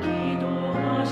기도하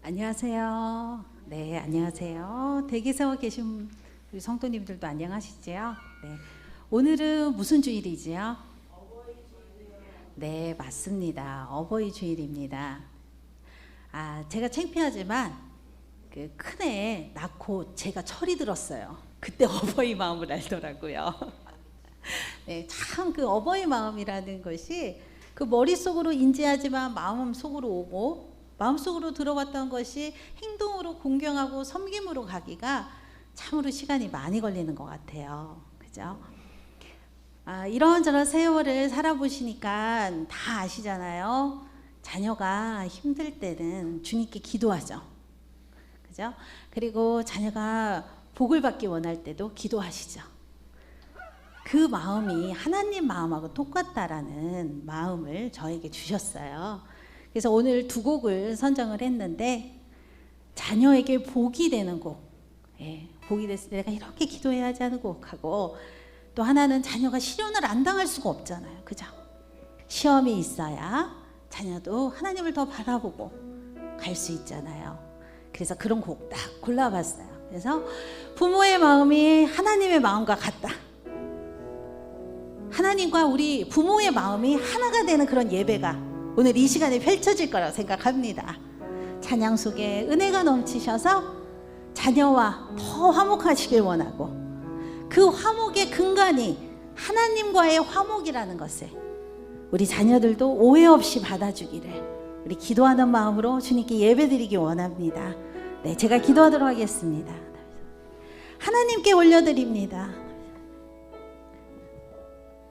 안녕하세요. 네, 안녕하세요. 대기 세워 계신 우리 성도님들도 안녕하시지요? 네. 오늘은 무슨 주일이지요? 네, 맞습니다. 어버이 주일입니다. 제가 창피하지만 그 큰애 낳고 제가 철이 들었어요. 그때 어버이 마음을 알더라고요. 네, 참 그 어버이 마음이라는 것이 그 머릿속으로 인지하지만 마음속으로 오고 마음속으로 들어왔던 것이 행동으로 공경하고 섬김으로 가기가 참으로 시간이 많이 걸리는 것 같아요. 그죠? 이런저런 세월을 살아보시니까 다 아시잖아요. 자녀가 힘들 때는 주님께 기도하죠. 그죠? 그리고 자녀가 복을 받기 원할 때도 기도하시죠. 그 마음이 하나님 마음하고 똑같다라는 마음을 저에게 주셨어요. 그래서 오늘 두 곡을 선정을 했는데, 자녀에게 복이 되는 곡, 복이 됐을 때 내가 이렇게 기도해야지 하는 곡하고, 또 하나는 자녀가 시련을 안 당할 수가 없잖아요. 그죠? 시험이 있어야 자녀도 하나님을 더 바라보고 갈 수 있잖아요. 그래서 그런 곡 딱 골라봤어요. 그래서 부모의 마음이 하나님의 마음과 같다. 하나님과 우리 부모의 마음이 하나가 되는 그런 예배가 오늘 이 시간에 펼쳐질 거라고 생각합니다. 찬양 속에 은혜가 넘치셔서 자녀와 더 화목하시길 원하고, 그 화목의 근간이 하나님과의 화목이라는 것을 우리 자녀들도 오해 없이 받아주기를 우리 기도하는 마음으로 주님께 예배드리기 원합니다. 네, 제가 기도하도록 하겠습니다. 하나님께 올려드립니다.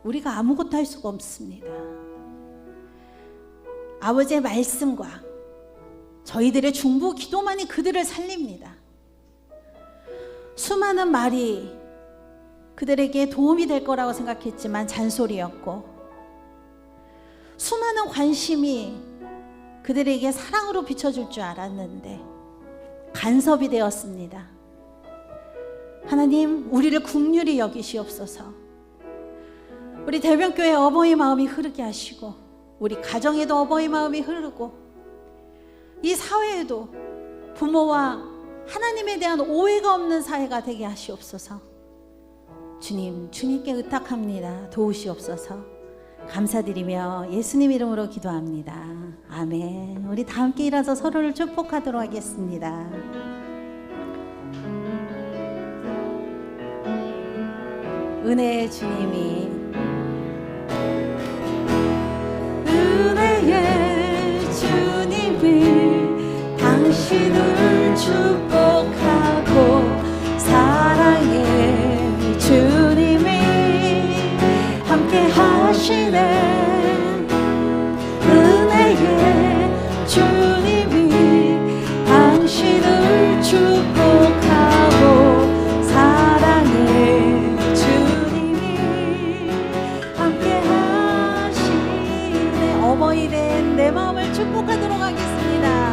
우리가 아무것도 할 수가 없습니다. 아버지의 말씀과 저희들의 중보 기도만이 그들을 살립니다. 수많은 말이 그들에게 도움이 될 거라고 생각했지만 잔소리였고, 수많은 관심이 그들에게 사랑으로 비춰줄 줄 알았는데 간섭이 되었습니다. 하나님, 우리를 긍휼히 여기시옵소서. 우리 대변교회 어버이 마음이 흐르게 하시고, 우리 가정에도 어버이 마음이 흐르고, 이 사회에도 부모와 하나님에 대한 오해가 없는 사회가 되게 하시옵소서. 주님, 주님께 의탁합니다. 도우시옵소서. 감사드리며 예수님 이름으로 기도합니다. 아멘. 우리 다 함께 일어서 서로를 축복하도록 하겠습니다. 은혜의 주님이, 은혜의 주님이 당신을 축복하고, 사랑의 주님이 함께 하시네. 은혜의 주님이 당신을 축복하고, 사랑의 주님이 함께 하시네. 어버이 된 내 마음을 축복하도록 하겠습니다.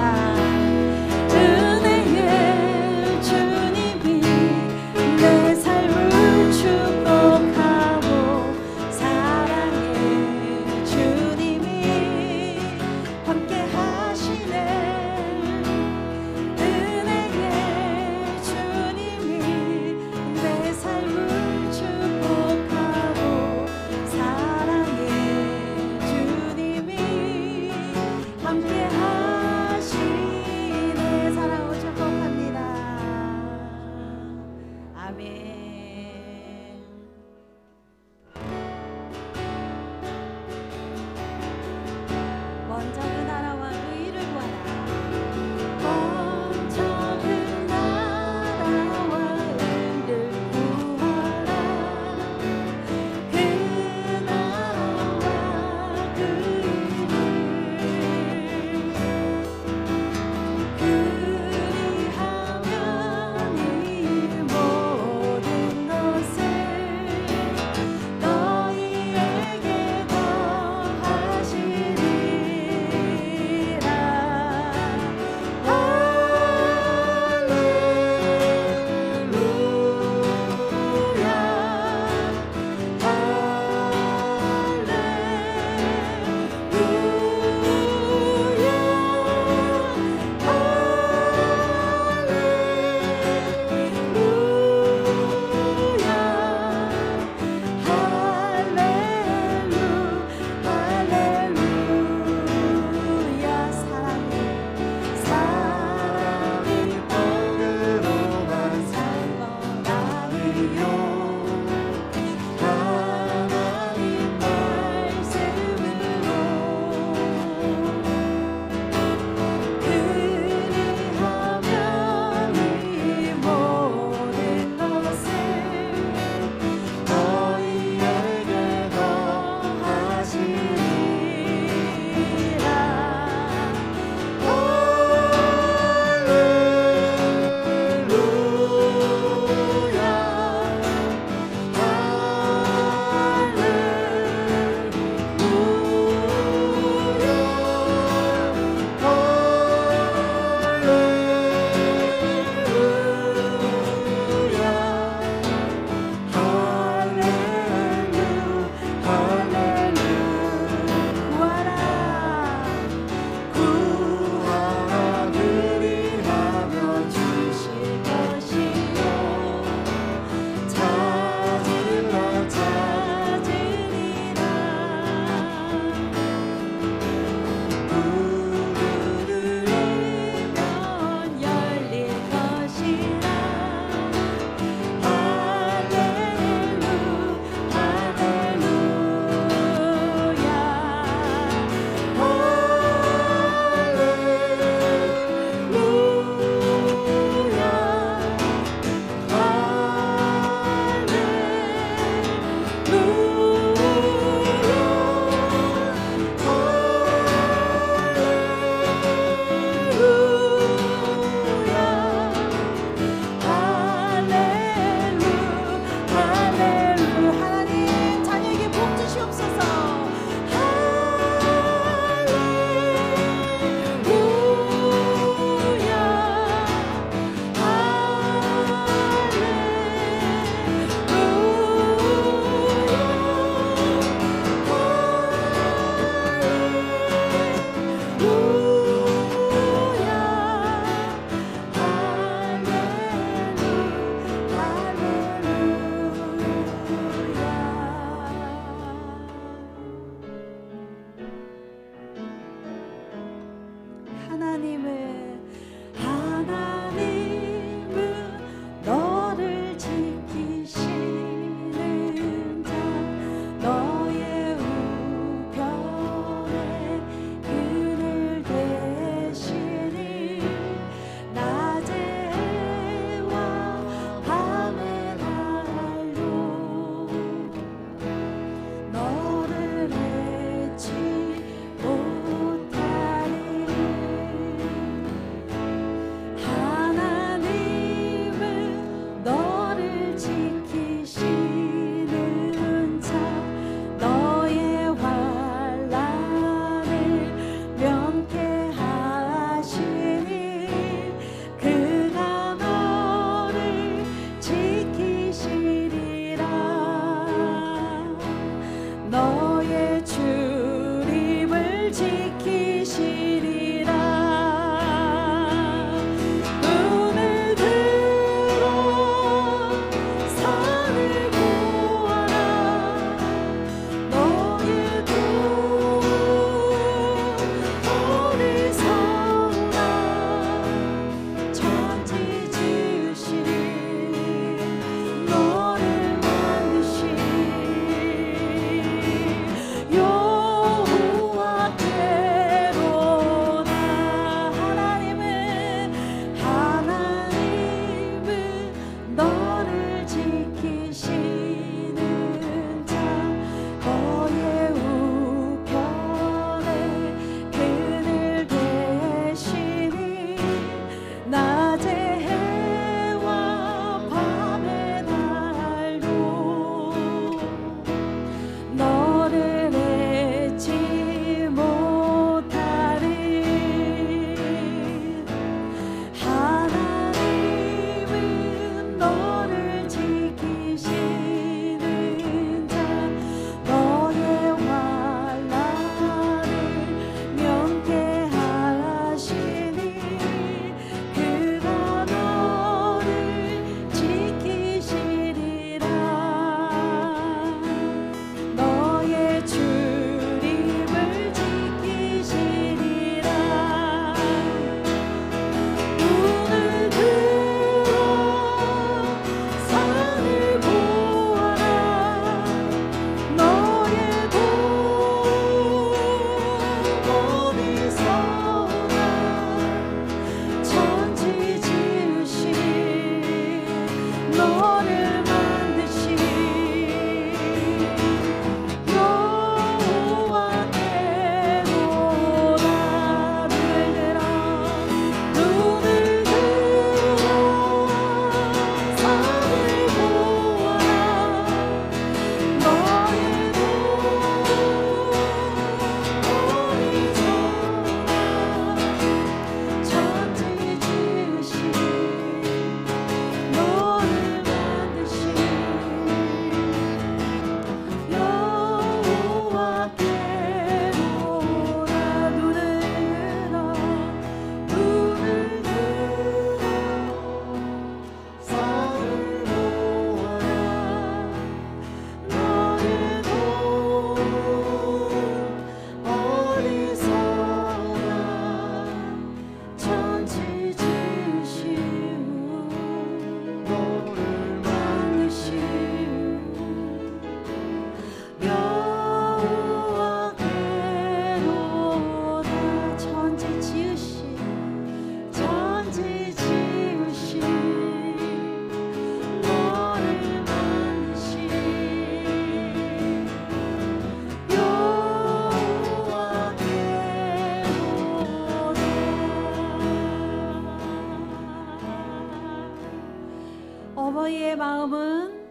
아버지의 마음은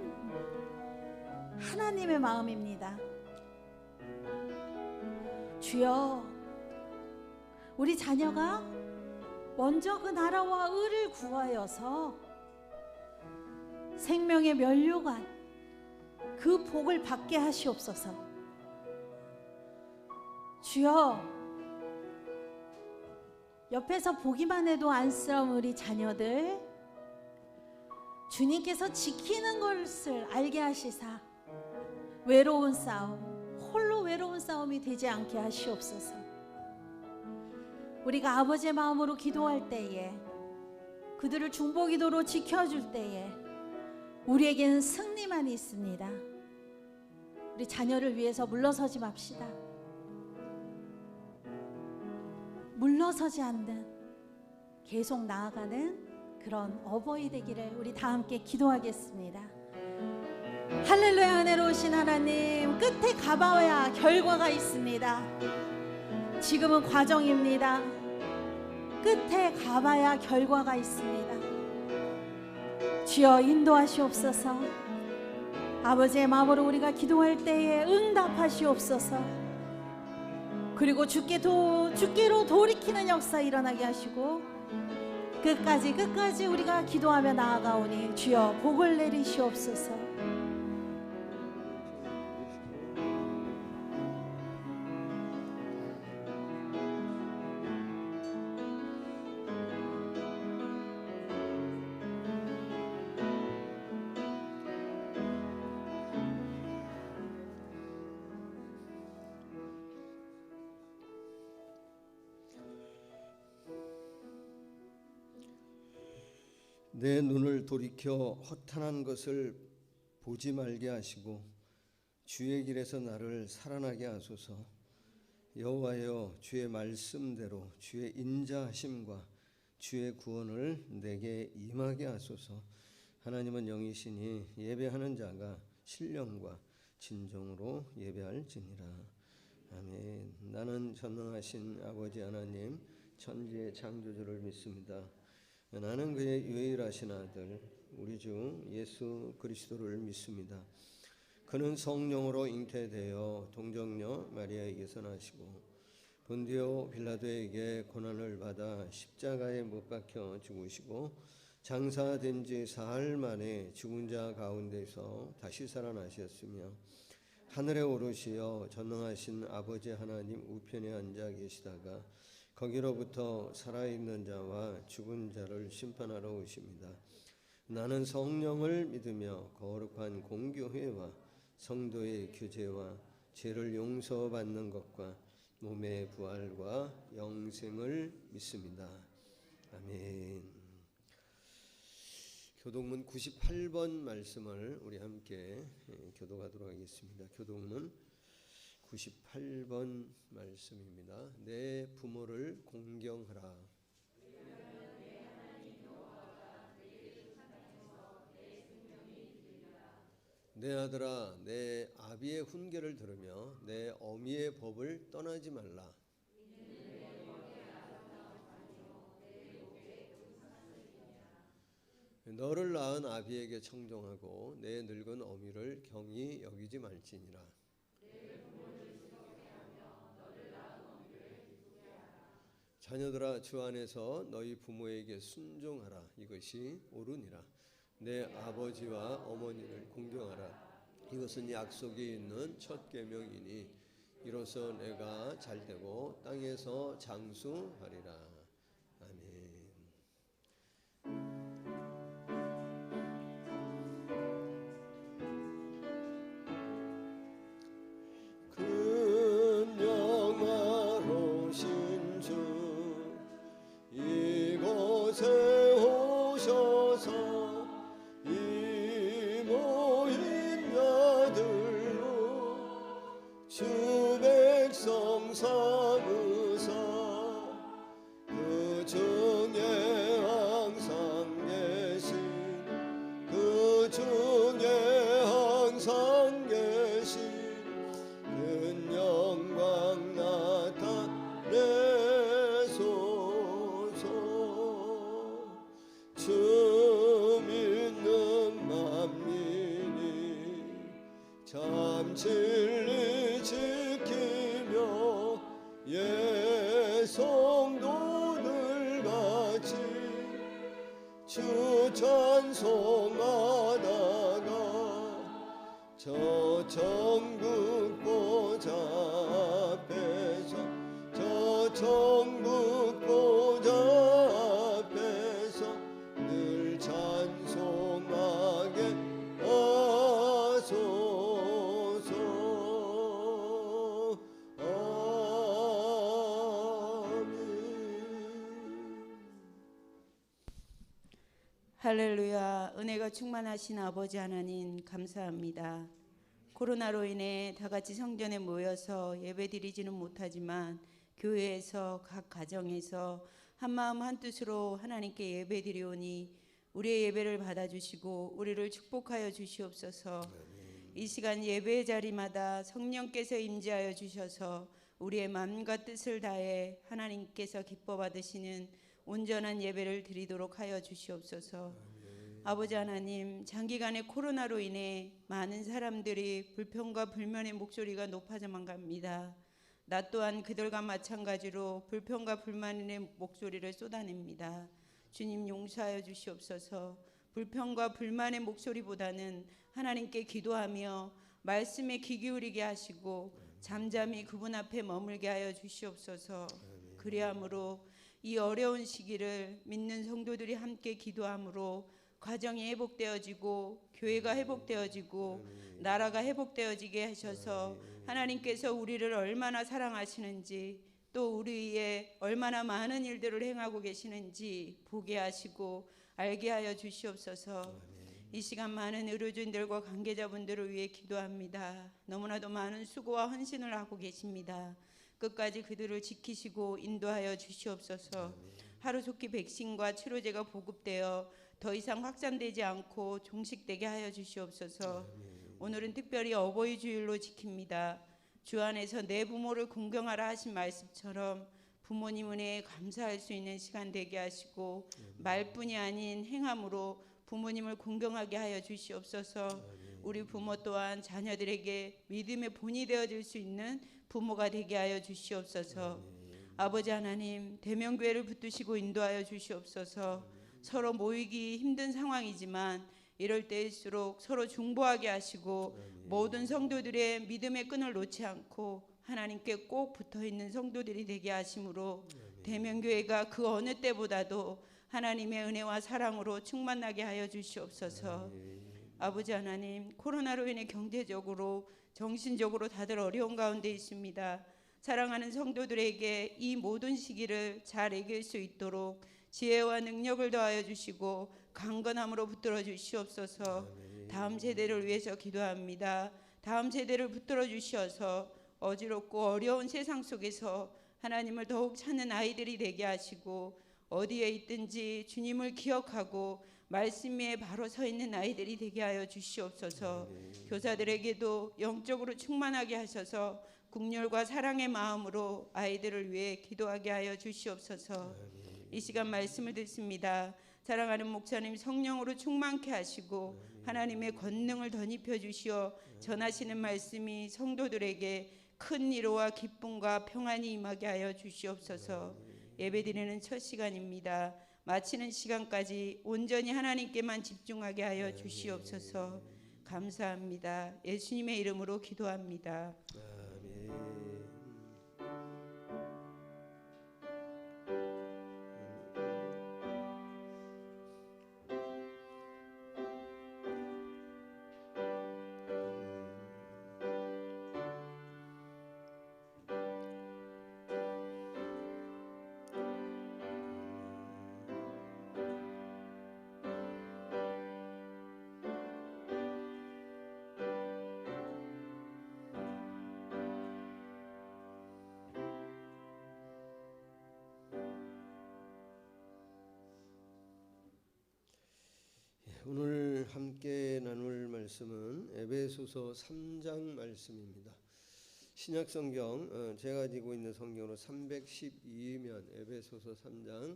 하나님의 마음입니다. 주여, 우리 자녀가 먼저 그 나라와 의를 구하여서 생명의 면류관 그 복을 받게 하시옵소서. 주여, 옆에서 보기만 해도 안쓰러운 우리 자녀들 주님께서 지키는 것을 알게 하시사 외로운 싸움, 홀로 외로운 싸움이 되지 않게 하시옵소서. 우리가 아버지의 마음으로 기도할 때에, 그들을 중보기도로 지켜줄 때에 우리에게는 승리만 있습니다. 우리 자녀를 위해서 물러서지 맙시다. 물러서지 않는, 계속 나아가는 그런 어버이 되기를 우리 다 함께 기도하겠습니다. 할렐루야. 은혜로우신 하나님, 끝에 가봐야 결과가 있습니다. 지금은 과정입니다. 끝에 가봐야 결과가 있습니다. 주여 인도하시옵소서. 아버지의 마음으로 우리가 기도할 때에 응답하시옵소서. 그리고 주께로 돌이키는 역사 일어나게 하시고 끝까지 우리가 기도하며 나아가오니 주여 복을 내리시옵소서. 내 눈을 돌이켜 허탄한 것을 보지 말게 하시고 주의 길에서 나를 살아나게 하소서. 여호와여, 주의 말씀대로 주의 인자하심과 주의 구원을 내게 임하게 하소서. 하나님은 영이시니 예배하는 자가 신령과 진정으로 예배할지니라. 아멘. 나는 전능하신 아버지 하나님 천지의 창조주를 믿습니다. 나는 그의 유일하신 아들 우리 주 예수 그리스도를 믿습니다. 그는 성령으로 잉태되어 동정녀 마리아에게서 나시고 본디오 빌라도에게 고난을 받아 십자가에 못 박혀 죽으시고 장사된 지 사흘 만에 죽은 자 가운데서 다시 살아나셨으며 하늘에 오르시어 전능하신 아버지 하나님 우편에 앉아 계시다가 거기로부터 살아있는 자와 죽은 자를 심판하러 오십니다. 나는 성령을 믿으며 거룩한 공교회와 성도의 교제와 죄를 용서받는 것과 몸의 부활과 영생을 믿습니다. 아멘. 교동문 98번 말씀을 우리 함께 교독하도록 하겠습니다. 교동문 98번 말씀입니다. 내 부모를 공경하라. 내 아들아, 내 아비의 훈계를 들으며 내 어미의 법을 떠나지 말라. 너를 낳은 아비에게 청종하고 내 늙은 어미를 경히 여기지 말지니라. 자녀들아, 주 안에서 너희 부모에게 순종하라. 이것이 옳으니라. 내 아버지와 어머니를 공경하라. 이것은 약속이 있는 첫 계명이니 이로써 내가 잘되고 땅에서 장수하리라. 아멘. 주 찬송하다가 저 천국 보좌 앞에서 저 천국 보좌 앞에서 늘 찬송하게 하소서. 할렐루야. 은혜가 충만하신 아버지 하나님 감사합니다. 코로나로 인해 다 같이 성전에 모여서 예배드리지는 못하지만 교회에서 각 가정에서 한마음 한뜻으로 하나님께 예배드리오니 우리의 예배를 받아주시고 우리를 축복하여 주시옵소서. 이 시간 예배의 자리마다 성령께서 임재하여 주셔서 우리의 마음과 뜻을 다해 하나님께서 기뻐 받으시는 온전한 예배를 드리도록 하여 주시옵소서. 아버지 하나님, 장기간의 코로나로 인해 많은 사람들이 불평과 불만의 목소리가 높아져만 갑니다. 나 또한 그들과 마찬가지로 불평과 불만의 목소리를 쏟아냅니다. 주님 용서하여 주시옵소서. 불평과 불만의 목소리보다는 하나님께 기도하며 말씀에 귀 기울이게 하시고 잠잠히 그분 앞에 머물게 하여 주시옵소서. 그리함으로 이 어려운 시기를 믿는 성도들이 함께 기도함으로 가정이 회복되어지고 교회가 회복되어지고 나라가 회복되어지게 하셔서 하나님께서 우리를 얼마나 사랑하시는지 또 우리의 얼마나 많은 일들을 행하고 계시는지 보게 하시고 알게 하여 주시옵소서. 이 시간 많은 의료진들과 관계자분들을 위해 기도합니다. 너무나도 많은 수고와 헌신을 하고 계십니다. 끝까지 그들을 지키시고 인도하여 주시옵소서. 하루속히 백신과 치료제가 보급되어 더 이상 확산되지 않고 종식되게 하여 주시옵소서. 오늘은 특별히 어버이 주일로 지킵니다. 주 안에서 내 부모를 공경하라 하신 말씀처럼 부모님 은혜에 감사할 수 있는 시간 되게 하시고 말뿐이 아닌 행함으로 부모님을 공경하게 하여 주시옵소서. 우리 부모 또한 자녀들에게 믿음의 본이 되어질 수 있는 부모가 되게 하여 주시옵소서. 아버지 하나님, 대명교회를 붙드시고 인도하여 주시옵소서. 서로 모이기 힘든 상황이지만 이럴 때일수록 서로 중보하게 하시고 모든 성도들의 믿음의 끈을 놓지 않고 하나님께 꼭 붙어있는 성도들이 되게 하심으로 대명교회가 그 어느 때보다도 하나님의 은혜와 사랑으로 충만하게 하여 주시옵소서. 아버지 하나님, 코로나로 인해 경제적으로 정신적으로 다들 어려운 가운데 있습니다. 사랑하는 성도들에게 이 모든 시기를 잘 이길 수 있도록 지혜와 능력을 더하여 주시고 강건함으로 붙들어 주시옵소서. 다음 세대를 위해서 기도합니다. 다음 세대를 붙들어 주셔서 어지럽고 어려운 세상 속에서 하나님을 더욱 찾는 아이들이 되게 하시고 어디에 있든지 주님을 기억하고 말씀 위에 바로 서 있는 아이들이 되게 하여 주시옵소서. 교사들에게도 영적으로 충만하게 하셔서 국률과 사랑의 마음으로 아이들을 위해 기도하게 하여 주시옵소서. 이 시간 말씀을 듣습니다. 사랑하는 목사님 성령으로 충만케 하시고 하나님의 권능을 덧입혀 주시어 전하시는 말씀이 성도들에게 큰 위로와 기쁨과 평안이 임하게 하여 주시옵소서. 예배드리는 첫 시간입니다. 마치는 시간까지 온전히 하나님께만 집중하게 하여 주시옵소서. 감사합니다. 예수님의 이름으로 기도합니다. 아멘. 오늘 함께 나눌 말씀은 에베소서 3장 말씀입니다. 신약성경 제가 가지고 있는 성경으로 312면 에베소서 3장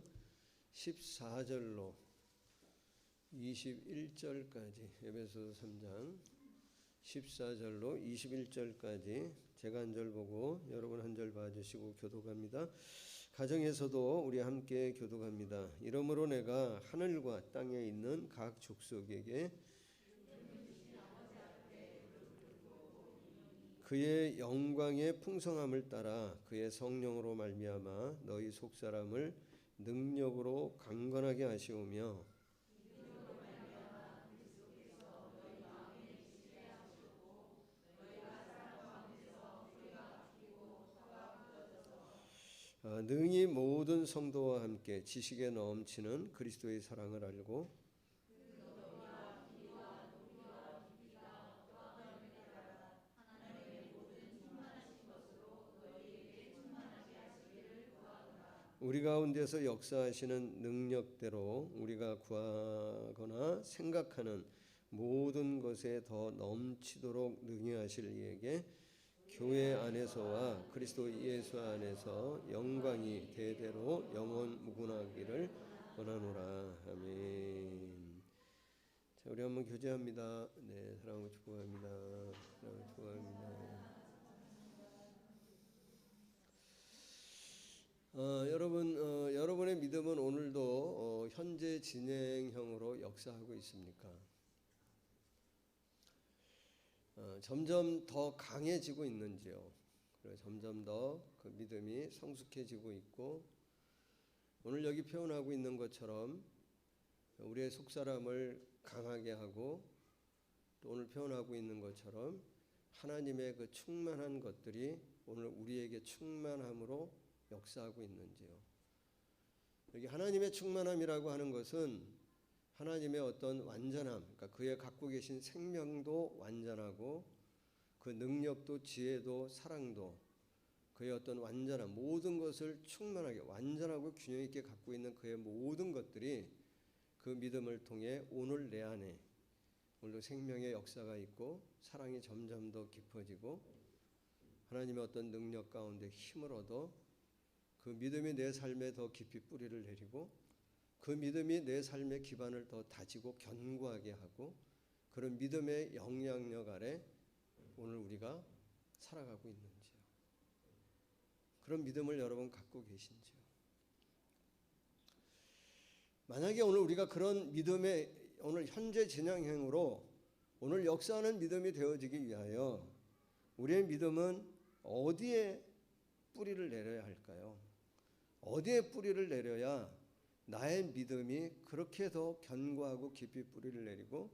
14절로 21절까지 에베소서 3장 14절로 21절까지 제가 한 절 보고 여러분 한 절 봐주시고 교독합니다. 가정에서도 우리 함께 교독합니다. 이러므로 내가 하늘과 땅에 있는 각 족속에게 그의 영광의 풍성함을 따라 그의 성령으로 말미암아 너희 속사람을 능력으로 강건하게 하시오며 능히 모든 성도와 함께 지식에 넘치는 그리스도의 사랑을 알고 우리 가운데서 역사하시는 능력대로 우리가 구하거나 생각하는 모든 것에 더 넘치도록 능히 하실 이에게 교회 안에서와 그리스도 예수 안에서 영광이 대대로 영원 무궁하기를 원하노라. 아멘. 자, 우리 한번 교제합니다. 네, 사랑하고 축복합니다. 사랑하고 축복합니다. 여러분의 믿음은 오늘도 현재 진행형으로 역사하고 있습니까? 점점 더 강해지고 있는지요? 점점 더 그 믿음이 성숙해지고 있고 오늘 여기 표현하고 있는 것처럼 우리의 속사람을 강하게 하고 또 오늘 표현하고 있는 것처럼 하나님의 그 충만한 것들이 오늘 우리에게 충만함으로 역사하고 있는지요? 여기 하나님의 충만함이라고 하는 것은 하나님의 어떤 완전함, 그러니까 그의 갖고 계신 생명도 완전하고 그 능력도 지혜도 사랑도 그의 어떤 완전함, 모든 것을 충만하게 완전하고 균형 있게 갖고 있는 그의 모든 것들이 그 믿음을 통해 오늘 내 안에 오늘도 생명의 역사가 있고 사랑이 점점 더 깊어지고 하나님의 어떤 능력 가운데 힘을 얻어 그 믿음이 내 삶에 더 깊이 뿌리를 내리고 그 믿음이 내 삶의 기반을 더 다지고 견고하게 하고 그런 믿음의 영향력 아래 오늘 우리가 살아가고 있는지요? 그런 믿음을 여러분 갖고 계신지요? 만약에 오늘 우리가 그런 믿음의 오늘 현재 진행형으로 오늘 역사하는 믿음이 되어지기 위하여 우리의 믿음은 어디에 뿌리를 내려야 할까요? 어디에 뿌리를 내려야 나의 믿음이 그렇게 더 견고하고 깊이 뿌리를 내리고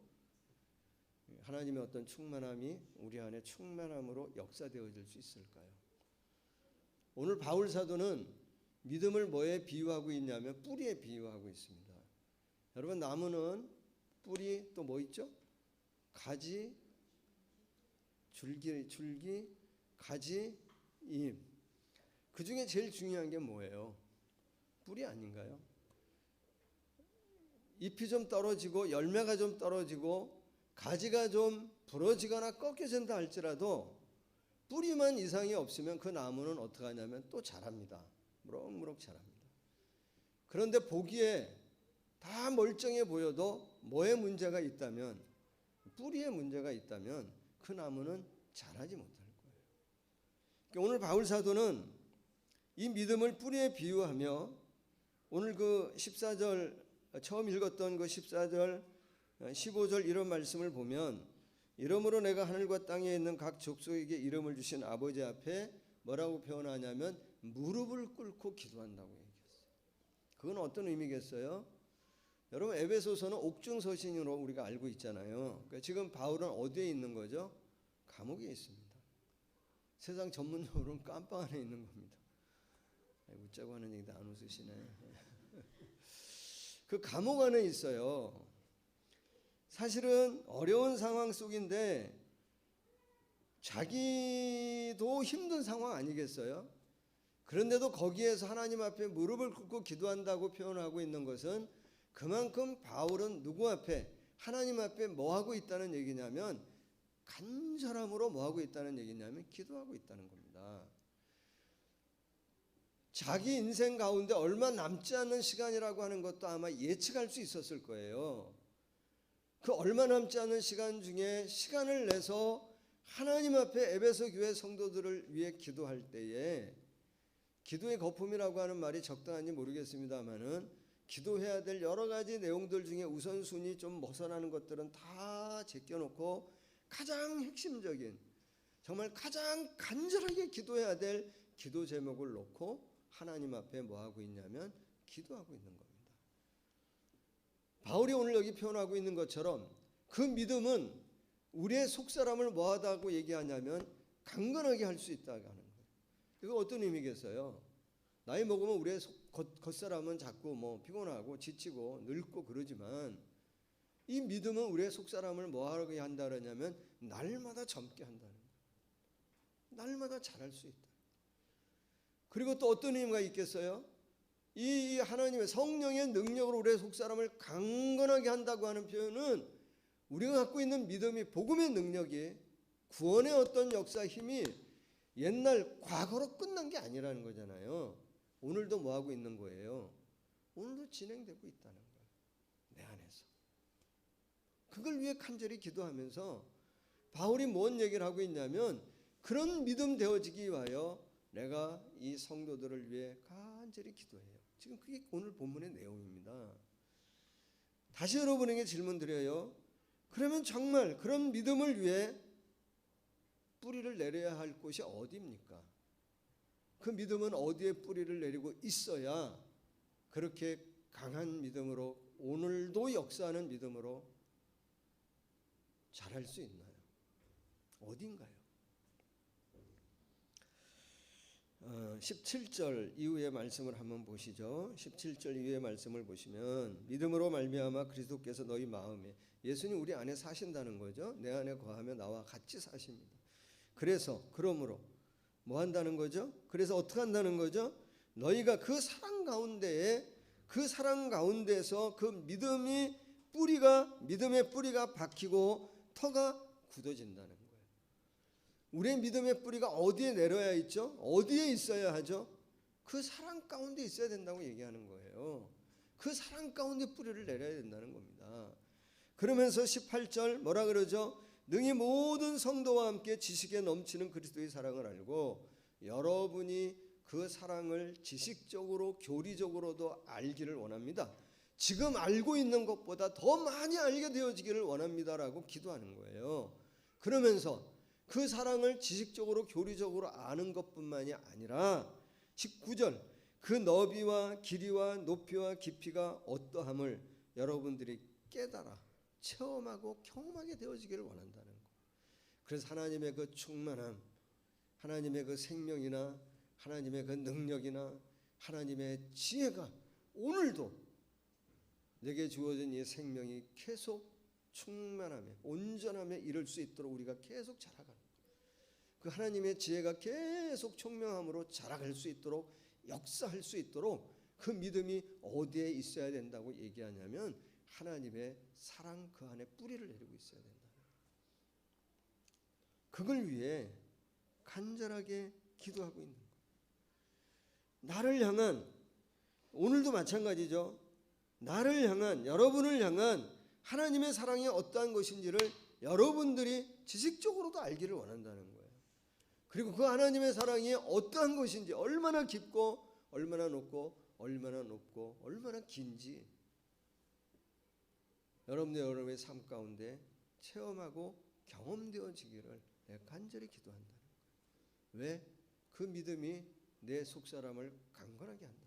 하나님의 어떤 충만함이 우리 안에 충만함으로 역사되어질 수 있을까요? 오늘 바울 사도는 믿음을 뭐에 비유하고 있냐면 뿌리에 비유하고 있습니다. 여러분 나무는 뿌리 또 뭐 있죠? 가지, 줄기, 가지, 잎. 그 중에 제일 중요한 게 뭐예요? 뿌리 아닌가요? 잎이 좀 떨어지고 열매가 좀 떨어지고 가지가 좀 부러지거나 꺾여진다 할지라도 뿌리만 이상이 없으면 그 나무는 어떻게 하냐면 또 자랍니다. 무럭무럭 자랍니다. 그런데 보기에 다 멀쩡해 보여도 뭐에 문제가 있다면 뿌리에 문제가 있다면 그 나무는 자라지 못할 거예요. 그러니까 오늘 바울 사도는 이 믿음을 뿌리에 비유하며 오늘 그 14절 처음 읽었던 그 14절 15절 이런 말씀을 보면 이러므로 내가 하늘과 땅에 있는 각 족속에게 이름을 주신 아버지 앞에 뭐라고 표현하냐면 무릎을 꿇고 기도한다고 얘기했어요. 그건 어떤 의미겠어요? 여러분 에베소서는 옥중서신으로 우리가 알고 있잖아요. 그러니까 지금 바울은 어디에 있는 거죠? 감옥에 있습니다. 세상 전문용어로는 깜빵 안에 있는 겁니다. 웃자고 하는 얘기도 안 웃으시네. 그 감옥 안에 있어요. 사실은 어려운 상황 속인데 자기도 힘든 상황 아니겠어요? 그런데도 거기에서 하나님 앞에 무릎을 꿇고 기도한다고 표현하고 있는 것은 그만큼 바울은 누구 앞에 하나님 앞에 뭐 하고 있다는 얘기냐면 간절함으로 뭐 하고 있다는 얘기냐면 기도하고 있다는 겁니다. 자기 인생 가운데 얼마 남지 않는 시간이라고 하는 것도 아마 예측할 수 있었을 거예요. 그 얼마 남지 않은 시간 중에 시간을 내서 하나님 앞에 에베소 교회 성도들을 위해 기도할 때에 기도의 거품이라고 하는 말이 적당한지 모르겠습니다만은 기도해야 될 여러 가지 내용들 중에 우선순위 좀 벗어나는 것들은 다 제껴놓고 가장 핵심적인 정말 가장 간절하게 기도해야 될 기도 제목을 놓고 하나님 앞에 뭐 하고 있냐면 기도하고 있는 겁니다. 바울이 오늘 여기 표현하고 있는 것처럼 그 믿음은 우리의 속사람을 뭐하다고 얘기하냐면 강건하게 할 수 있다고 하는 거예요. 이거 어떤 의미겠어요? 나이 먹으면 우리의 겉사람은 자꾸 뭐 피곤하고 지치고 늙고 그러지만 이 믿음은 우리의 속사람을 뭐하게 한다 그러냐면 날마다 젊게 한다는 거예요. 날마다 잘할 수 있다. 그리고 또 어떤 의미가 있겠어요? 이 하나님의 성령의 능력으로 우리의 속사람을 강건하게 한다고 하는 표현은 우리가 갖고 있는 믿음이 복음의 능력이 구원의 어떤 역사 힘이 옛날 과거로 끝난 게 아니라는 거잖아요. 오늘도 뭐 하고 있는 거예요? 오늘도 진행되고 있다는 거예요. 내 안에서. 그걸 위해 간절히 기도하면서 바울이 뭔 얘기를 하고 있냐면 그런 믿음 되어지기 위하여 내가 이 성도들을 위해 간절히 기도해요. 지금 그게 오늘 본문의 내용입니다. 다시 여러분에게 질문 드려요. 그러면 정말 그런 믿음을 위해 뿌리를 내려야 할 곳이 어디입니까? 그 믿음은 어디에 뿌리를 내리고 있어야 그렇게 강한 믿음으로 오늘도 역사하는 믿음으로 잘할 수 있나요? 어딘가요? 17절 이후의 말씀을 한번 보시죠. 17절 이후의 말씀을 보시면 믿음으로 말미암아 그리스도께서 너희 마음에 예수님 우리 안에 사신다는 거죠. 내 안에 거하며 나와 같이 사십니다. 그래서 그러므로 뭐 한다는 거죠? 그래서 어떻게 한다는 거죠? 너희가 그 사랑 가운데서 그 믿음의 뿌리가 박히고 터가 굳어진다는 거예요. 우리의 믿음의 뿌리가 어디에 내려야 있죠? 어디에 있어야 하죠? 그 사랑 가운데 있어야 된다고 얘기하는 거예요. 그 사랑 가운데 뿌리를 내려야 된다는 겁니다. 그러면서 18절 뭐라 그러죠? 능히 모든 성도와 함께 지식에 넘치는 그리스도의 사랑을 알고 여러분이 그 사랑을 지식적으로 교리적으로도 알기를 원합니다. 지금 알고 있는 것보다 더 많이 알게 되어지기를 원합니다라고 기도하는 거예요. 그러면서 그 사랑을 지식적으로 교리적으로 아는 것뿐만이 아니라 19절 그 너비와 길이와 높이와 깊이가 어떠함을 여러분들이 깨달아 체험하고 경험하게 되어지기를 원한다는 거. 그래서 하나님의 그 충만함, 하나님의 그 생명이나 하나님의 그 능력이나 하나님의 지혜가 오늘도 내게 주어진 이 생명이 계속 충만함에 온전함에 이를 수 있도록 우리가 계속 자라가는 거예요. 그 하나님의 지혜가 계속 총명함으로 자라갈 수 있도록 역사할 수 있도록 그 믿음이 어디에 있어야 된다고 얘기하냐면 하나님의 사랑 그 안에 뿌리를 내리고 있어야 된다. 그걸 위해 간절하게 기도하고 있는 거예요. 나를 향한 오늘도 마찬가지죠. 나를 향한 여러분을 향한 하나님의 사랑이 어떠한 것인지를 여러분들이 지식적으로도 알기를 원한다는 거예요. 그리고 그 하나님의 사랑이 어떠한 것인지 얼마나 깊고 얼마나 높고 얼마나 높고 얼마나 긴지 여러분의 삶 가운데 체험하고 경험되어지기를 내가 간절히 기도한다는 거예요. 왜? 그 믿음이 내 속사람을 강건하게 한다.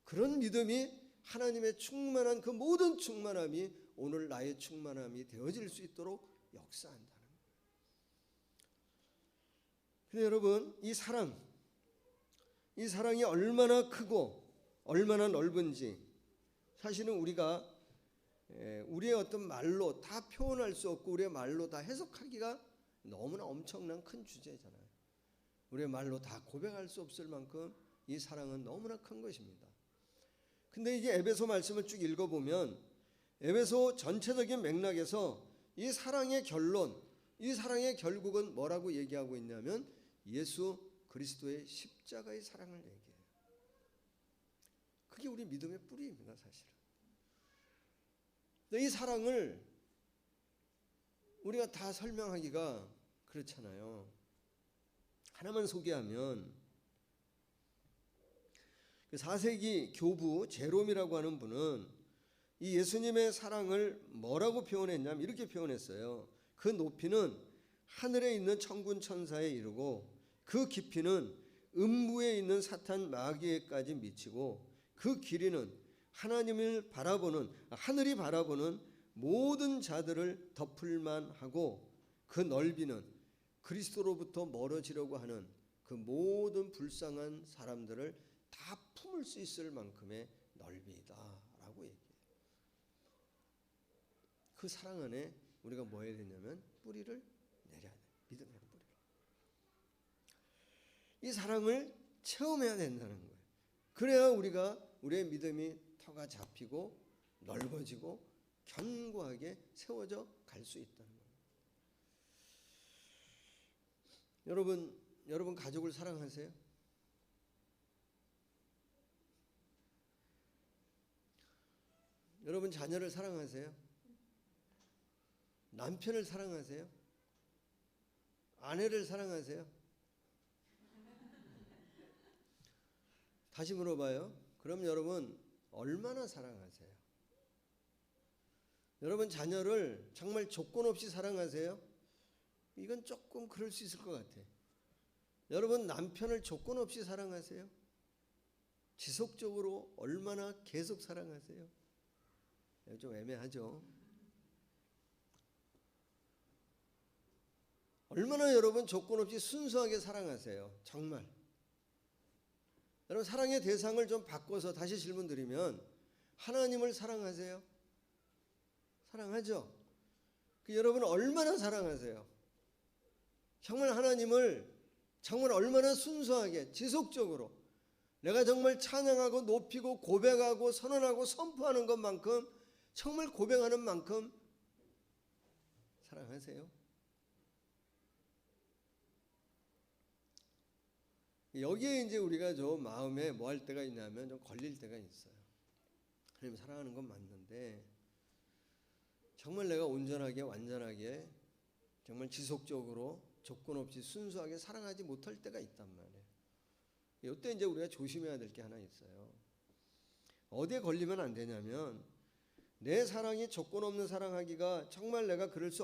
그런 믿음이 하나님의 충만한 그 모든 충만함이 오늘 나의 충만함이 되어질 수 있도록 역사한다는 거예요. 근데 여러분 이 사랑이 얼마나 크고 얼마나 넓은지 사실은 우리가 우리의 어떤 말로 다 표현할 수 없고 우리의 말로 다 해석하기가 너무나 엄청난 큰 주제잖아요. 우리의 말로 다 고백할 수 없을 만큼 이 사랑은 너무나 큰 것입니다. 근데 이게 에베소 말씀을 쭉 읽어보면 에베소 전체적인 맥락에서 이 사랑의 결론, 이 사랑의 결국은 뭐라고 얘기하고 있냐면 예수 그리스도의 십자가의 사랑을 얘기해요. 그게 우리 믿음의 뿌리입니다, 사실은. 이 사랑을 우리가 다 설명하기가 그렇잖아요. 하나만 소개하면 그 4세기 교부 제롬이라고 하는 분은 이 예수님의 사랑을 뭐라고 표현했냐면 이렇게 표현했어요. 그 높이는 하늘에 있는 천군 천사에 이르고 그 깊이는 음부에 있는 사탄 마귀에까지 미치고 그 길이는 하나님을 바라보는 하늘이 바라보는 모든 자들을 덮을만 하고 그 넓이는 그리스도로부터 멀어지려고 하는 그 모든 불쌍한 사람들을 다 품을 수 있을 만큼의 넓이다라고 얘기해요. 그 사랑 안에 우리가 뭐 해야 되냐면 뿌리를 내려야 돼. 믿음의 뿌리를. 이 사랑을 체험해야 된다는 거예요. 그래야 우리의 믿음이 터가 잡히고 넓어지고 견고하게 세워져 갈 수 있다는 거예요. 여러분 가족을 사랑하세요? 여러분 자녀를 사랑하세요? 남편을 사랑하세요? 아내를 사랑하세요? 다시 물어봐요. 그럼 여러분 얼마나 사랑하세요? 여러분 자녀를 정말 조건 없이 사랑하세요? 이건 조금 그럴 수 있을 것 같아. 여러분 남편을 조건 없이 사랑하세요? 지속적으로 얼마나 계속 사랑하세요? 좀 애매하죠. 얼마나 여러분 조건 없이 순수하게 사랑하세요? 정말. 여러분 사랑의 대상을 좀 바꿔서 다시 질문 드리면 하나님을 사랑하세요? 사랑하죠? 여러분 얼마나 사랑하세요? 정말 하나님을 정말 얼마나 순수하게 지속적으로 내가 정말 찬양하고 높이고 고백하고 선언하고 선포하는 것만큼 정말 고백하는 만큼 사랑하세요? 여기에 이제 우리가 좀 마음에 뭐 할 때가 있냐면 좀 걸릴 때가 있어요. 하나님 사랑하는 건 맞는데 정말 내가 온전하게 완전하게 정말 지속적으로 조건 없이 순수하게 사랑하지 못할 때가 있단 말이에요. 이때 이제 우리가 조심해야 될 게 하나 있어요. 어디에 걸리면 안 되냐면 내 사랑이 조건 없는 사랑하기가 정말 내가 그럴 수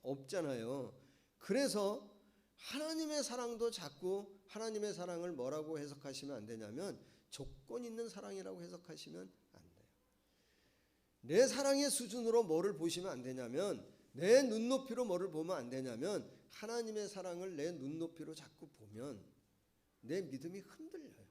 없잖아요. 그래서 하나님의 사랑도 자꾸 하나님의 사랑을 뭐라고 해석하시면 안 되냐면 조건 있는 사랑이라고 해석하시면 안 돼요. 내 사랑의 수준으로 뭐를 보시면 안 되냐면 내 눈높이로 뭐를 보면 안 되냐면 하나님의 사랑을 내 눈높이로 자꾸 보면 내 믿음이 흔들려요.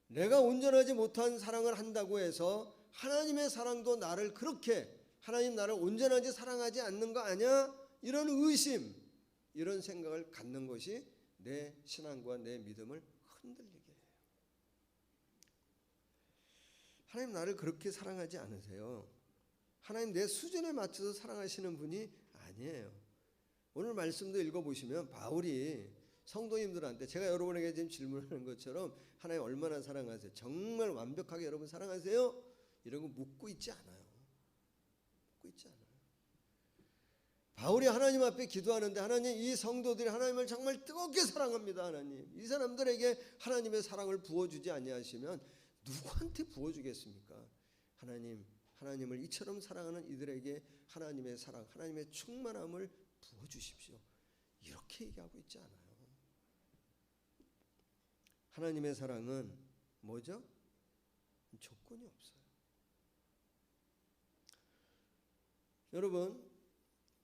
내가 온전하지 못한 사랑을 한다고 해서 하나님의 사랑도 나를 그렇게 하나님 나를 온전하게 사랑하지 않는 거 아니야? 이런 의심, 이런 생각을 갖는 것이 내 신앙과 내 믿음을 흔들리게 해요. 하나님 나를 그렇게 사랑하지 않으세요. 하나님 내 수준에 맞춰서 사랑하시는 분이 아니에요. 오늘 말씀도 읽어보시면 바울이 성도님들한테 제가 여러분에게 지금 질문하는 것처럼 하나님 얼마나 사랑하세요? 정말 완벽하게 여러분 사랑하세요? 이런 거 묻고 있지 않아요. 묻고 있지 않아요. 바울이 하나님 앞에 기도하는데 하나님 이 성도들이 하나님을 정말 뜨겁게 사랑합니다. 하나님 이 사람들에게 하나님의 사랑을 부어주지 아니하시면 누구한테 부어주겠습니까? 하나님을 이처럼 사랑하는 이들에게 하나님의 사랑, 하나님의 충만함을 부어주십시오. 이렇게 얘기하고 있지 않아요. 하나님의 사랑은 뭐죠? 조건이 없어요. 여러분,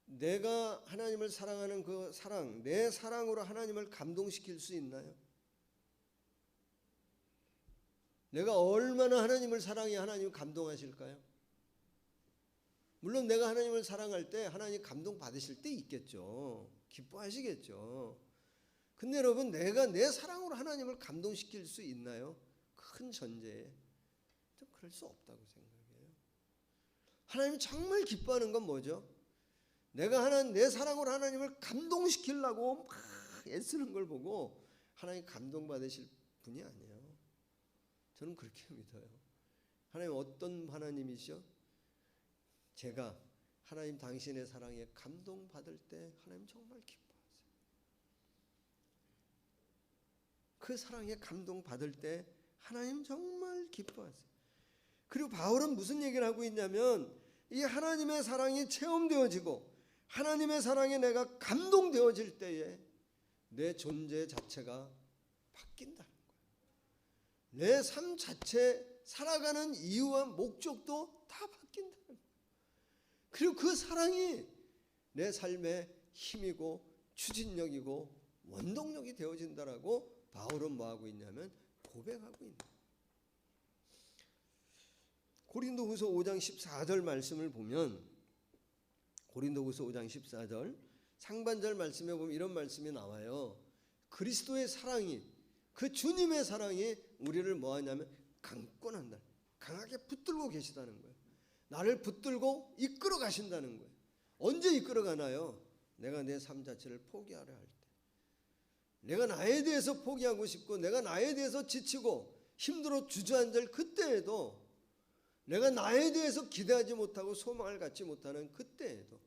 내가 하나님을 사랑하는 그 사랑, 내 사랑으로 하나님을 감동시킬 수 있나요? 내가 얼마나 하나님을 사랑해야 하나님을 감동하실까요? 물론 내가 하나님을 사랑할 때 하나님 감동 받으실 때 있겠죠. 기뻐하시겠죠. 근데 여러분 내가 내 사랑으로 하나님을 감동시킬 수 있나요? 큰 전제에 좀 그럴 수 없다고 생각해요. 하나님이 정말 기뻐하는 건 뭐죠? 내가 내 사랑으로 하나님을 감동시키려고 막 애쓰는 걸 보고 하나님 감동받으실 분이 아니에요. 저는 그렇게 믿어요. 하나님 어떤 하나님이시죠? 제가 하나님 당신의 사랑에 감동받을 때 하나님 정말 기뻐하세요. 그 사랑에 감동받을 때 하나님 정말 기뻐하세요. 그리고 바울은 무슨 얘기를 하고 있냐면 이 하나님의 사랑이 체험되어지고 하나님의 사랑에 내가 감동되어질 때에 내 존재 자체가 바뀐다는 거예요. 내 삶 자체 살아가는 이유와 목적도 다 바뀐다는 거예요. 그리고 그 사랑이 내 삶의 힘이고 추진력이고 원동력이 되어진다라고 바울은 뭐하고 있냐면 고백하고 있는 거예요. 고린도후서 5장 14절 말씀을 보면 고린도후서 5장 14절 상반절 말씀에 보면 이런 말씀이 나와요. 그리스도의 사랑이 그 주님의 사랑이 우리를 뭐하냐면 강권한다. 강하게 붙들고 계시다는 거예요. 나를 붙들고 이끌어 가신다는 거예요. 언제 이끌어 가나요? 내가 내 삶 자체를 포기하려 할 때. 내가 나에 대해서 포기하고 싶고 내가 나에 대해서 지치고 힘들어 주저앉을 그때에도 내가 나에 대해서 기대하지 못하고 소망을 갖지 못하는 그때에도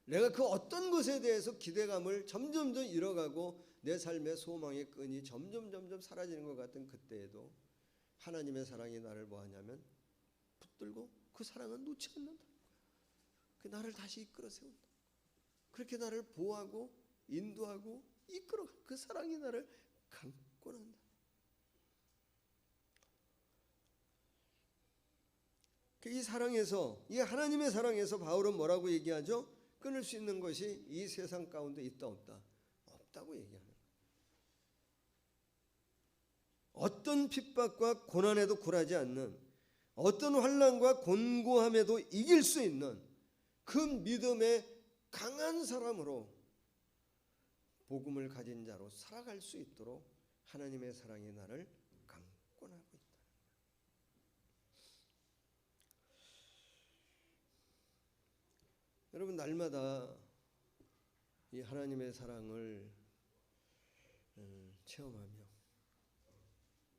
내가 그 어떤 것에 대해서 기대감을 점점점 잃어가고 내 삶의 소망의 끈이 점점 사라지는 것 같은 그때에도 하나님의 사랑이 나를 뭐하냐면 붙들고 그 사랑은 놓지 않는다. 그 나를 다시 이끌어 세운다. 그렇게 나를 보호하고 인도하고 이끌어 그 사랑이 나를 강권한다. 이 사랑에서 이 하나님의 사랑에서 바울은 뭐라고 얘기하죠? 끊을 수 있는 것이 이 세상 가운데 있다 없다? 없다고 얘기하는 거예요. 어떤 핍박과 고난에도 굴하지 않는 어떤 환난과 곤고함에도 이길 수 있는 그 믿음의 강한 사람으로 복음을 가진 자로 살아갈 수 있도록 하나님의 사랑이 나를 강권하고 있다. 여러분 날마다 이 하나님의 사랑을 체험하며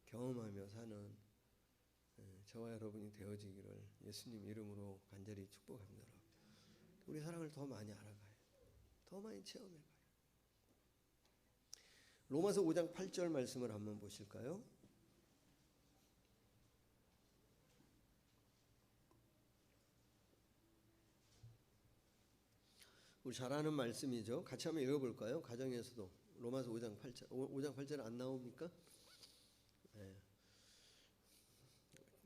경험하며 사는 저와 여러분이 되어지기를 예수님 이름으로 간절히 축복합니다. 우리 사랑을 더 많이 알아가요. 더 많이 체험해가요. 로마서 5장 8절 말씀을 한번 보실까요? 우리 잘 아는 말씀이죠. 같이 한번 읽어볼까요? 가정에서도 로마서 5장 8절 5장 8절 안 나옵니까? 네.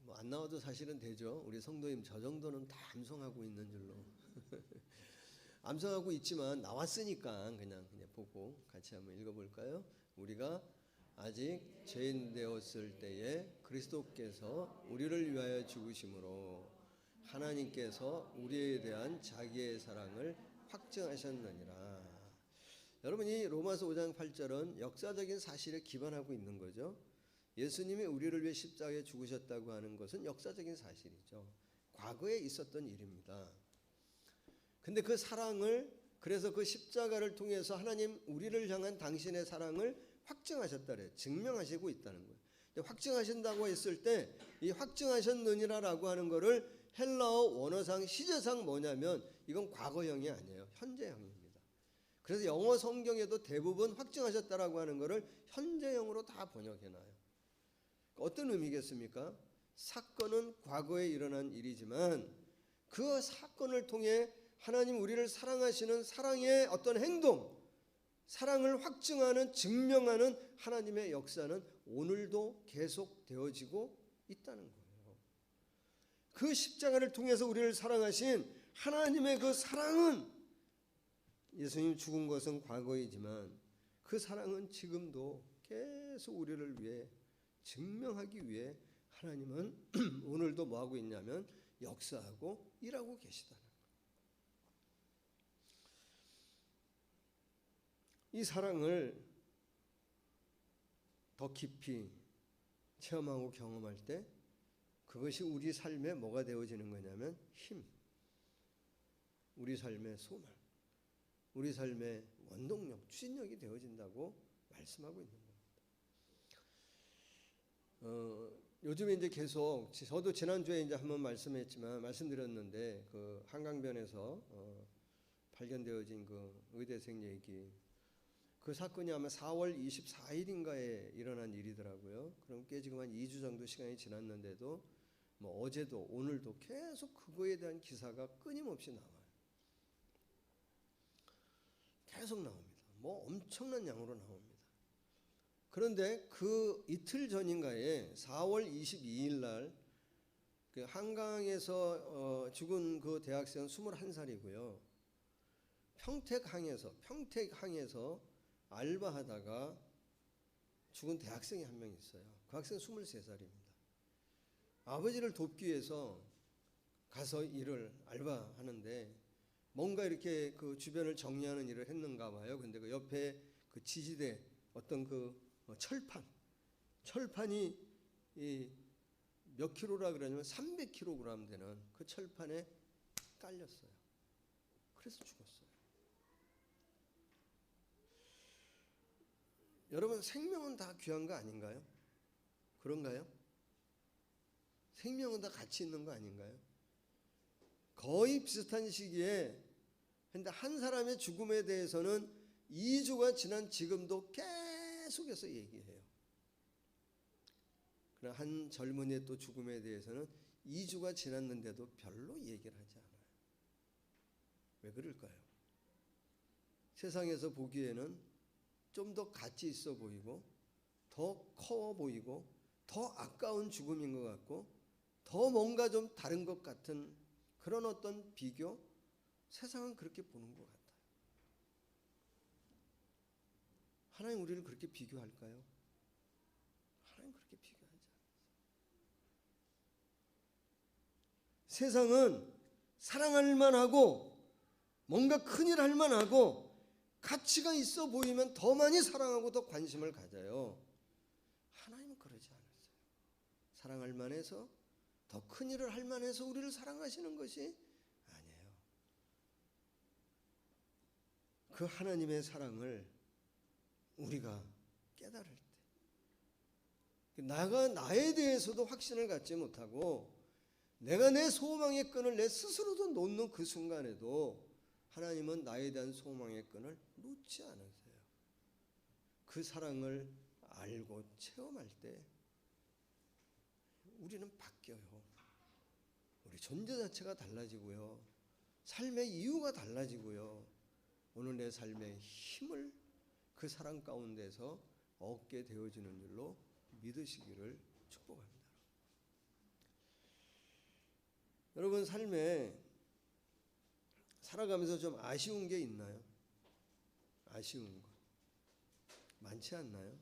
뭐 안 나와도 사실은 되죠. 우리 성도님 저 정도는 다 암송하고 있는 줄로 암송하고 있지만 나왔으니까 그냥 보고 같이 한번 읽어볼까요? 우리가 아직 죄인 되었을 때에 그리스도께서 우리를 위하여 죽으심으로 하나님께서 우리에 대한 자기의 사랑을 확증하셨느니라. 여러분이 로마서 5장 8절은 역사적인 사실에 기반하고 있는 거죠. 예수님이 우리를 위해 십자가에 죽으셨다고 하는 것은 역사적인 사실이죠. 과거에 있었던 일입니다. 근데 그 사랑을 그래서 그 십자가를 통해서 하나님 우리를 향한 당신의 사랑을 확증하셨다 그래요. 증명하시고 있다는 거예요. 확증하신다고 했을 때 이 확증하셨느니라라고 하는 거를 헬라어 원어상 시제상 뭐냐면 이건 과거형이 아니에요. 현재형입니다. 그래서 영어 성경에도 대부분 확증하셨다라고 하는 거를 현재형으로 다 번역해놔요. 어떤 의미겠습니까? 사건은 과거에 일어난 일이지만 그 사건을 통해 하나님 우리를 사랑하시는 사랑의 어떤 행동, 사랑을 확증하는 증명하는 하나님의 역사는 오늘도 계속되어지고 있다는 거예요. 그 십자가를 통해서 우리를 사랑하신 하나님의 그 사랑은 예수님 죽은 것은 과거이지만 그 사랑은 지금도 계속 우리를 위해 증명하기 위해 하나님은 오늘도 뭐하고 있냐면 역사하고 일하고 계시다는 거예요. 이 사랑을 더 깊이 체험하고 경험할 때 그것이 우리 삶에 뭐가 되어지는 거냐면 힘, 우리 삶의 소망, 우리 삶의 원동력, 추진력이 되어진다고 말씀하고 있는 겁니다. 요즘에 이제 계속 저도 지난주에 이제 한번 말씀드렸는데 그 한강변에서 발견되어진 그 의대생 얘기, 그 사건이 아마 4월 24일인가에 일어난 일이더라고요. 그럼 꽤 지금 한 2주 정도 시간이 지났는데도 뭐 어제도 오늘도 계속 그거에 대한 기사가 끊임없이 나와요. 계속 나옵니다. 뭐 엄청난 양으로 나옵니다. 그런데 그 이틀 전인가에 4월 22일 날 그 한강에서 죽은 그 대학생은 21살이고요. 평택항에서 알바하다가 죽은 대학생이 한 명 있어요. 그 학생 23살입니다. 아버지를 돕기 위해서 가서 일을 알바하는데 뭔가 이렇게 그 주변을 정리하는 일을 했는가 봐요. 근데 그 옆에 그 지지대 어떤 그 철판이 몇 킬로라 그러냐면 300kg 되는 그 철판에 깔렸어요. 그래서 죽었어요. 여러분, 생명은 다 귀한 거 아닌가요? 그런가요? 생명은 다 가치 있는 거 아닌가요? 거의 비슷한 시기에 근데 한 사람의 죽음에 대해서는 2주가 지난 지금도 계속해서 얘기해요. 그러나 한 젊은이의 또 죽음에 대해서는 2주가 지났는데도 별로 얘기를 하지 않아요. 왜 그럴까요? 세상에서 보기에는 좀 더 가치 있어 보이고 더 커 보이고 더 아까운 죽음인 것 같고 더 뭔가 좀 다른 것 같은 그런 어떤 비교, 세상은 그렇게 보는 것 같아요. 하나님 우리를 그렇게 비교할까요? 하나님 그렇게 비교하지 않아요. 세상은 사랑할 만하고 뭔가 큰일 할 만하고 가치가 있어 보이면 더 많이 사랑하고 더 관심을 가져요. 하나님은 그러지 않았어요. 사랑할 만해서 더 큰일을 할 만해서 우리를 사랑하시는 것이 아니에요. 그 하나님의 사랑을 우리가 깨달을 때 나가 나에 대해서도 확신을 갖지 못하고 내가 내 소망의 끈을 내 스스로도 놓는 그 순간에도 하나님은 나에 대한 소망의 끈을 놓지 않으세요. 그 사랑을 알고 체험할 때 우리는 바뀌어요. 우리 존재 자체가 달라지고요. 삶의 이유가 달라지고요. 오늘 내 삶의 힘을 그 사랑 가운데서 얻게 되어지는 줄로 믿으시기를 축복합니다. 여러분, 삶에 살아가면서 좀 아쉬운 게 있나요? 아쉬운 거 많지 않나요?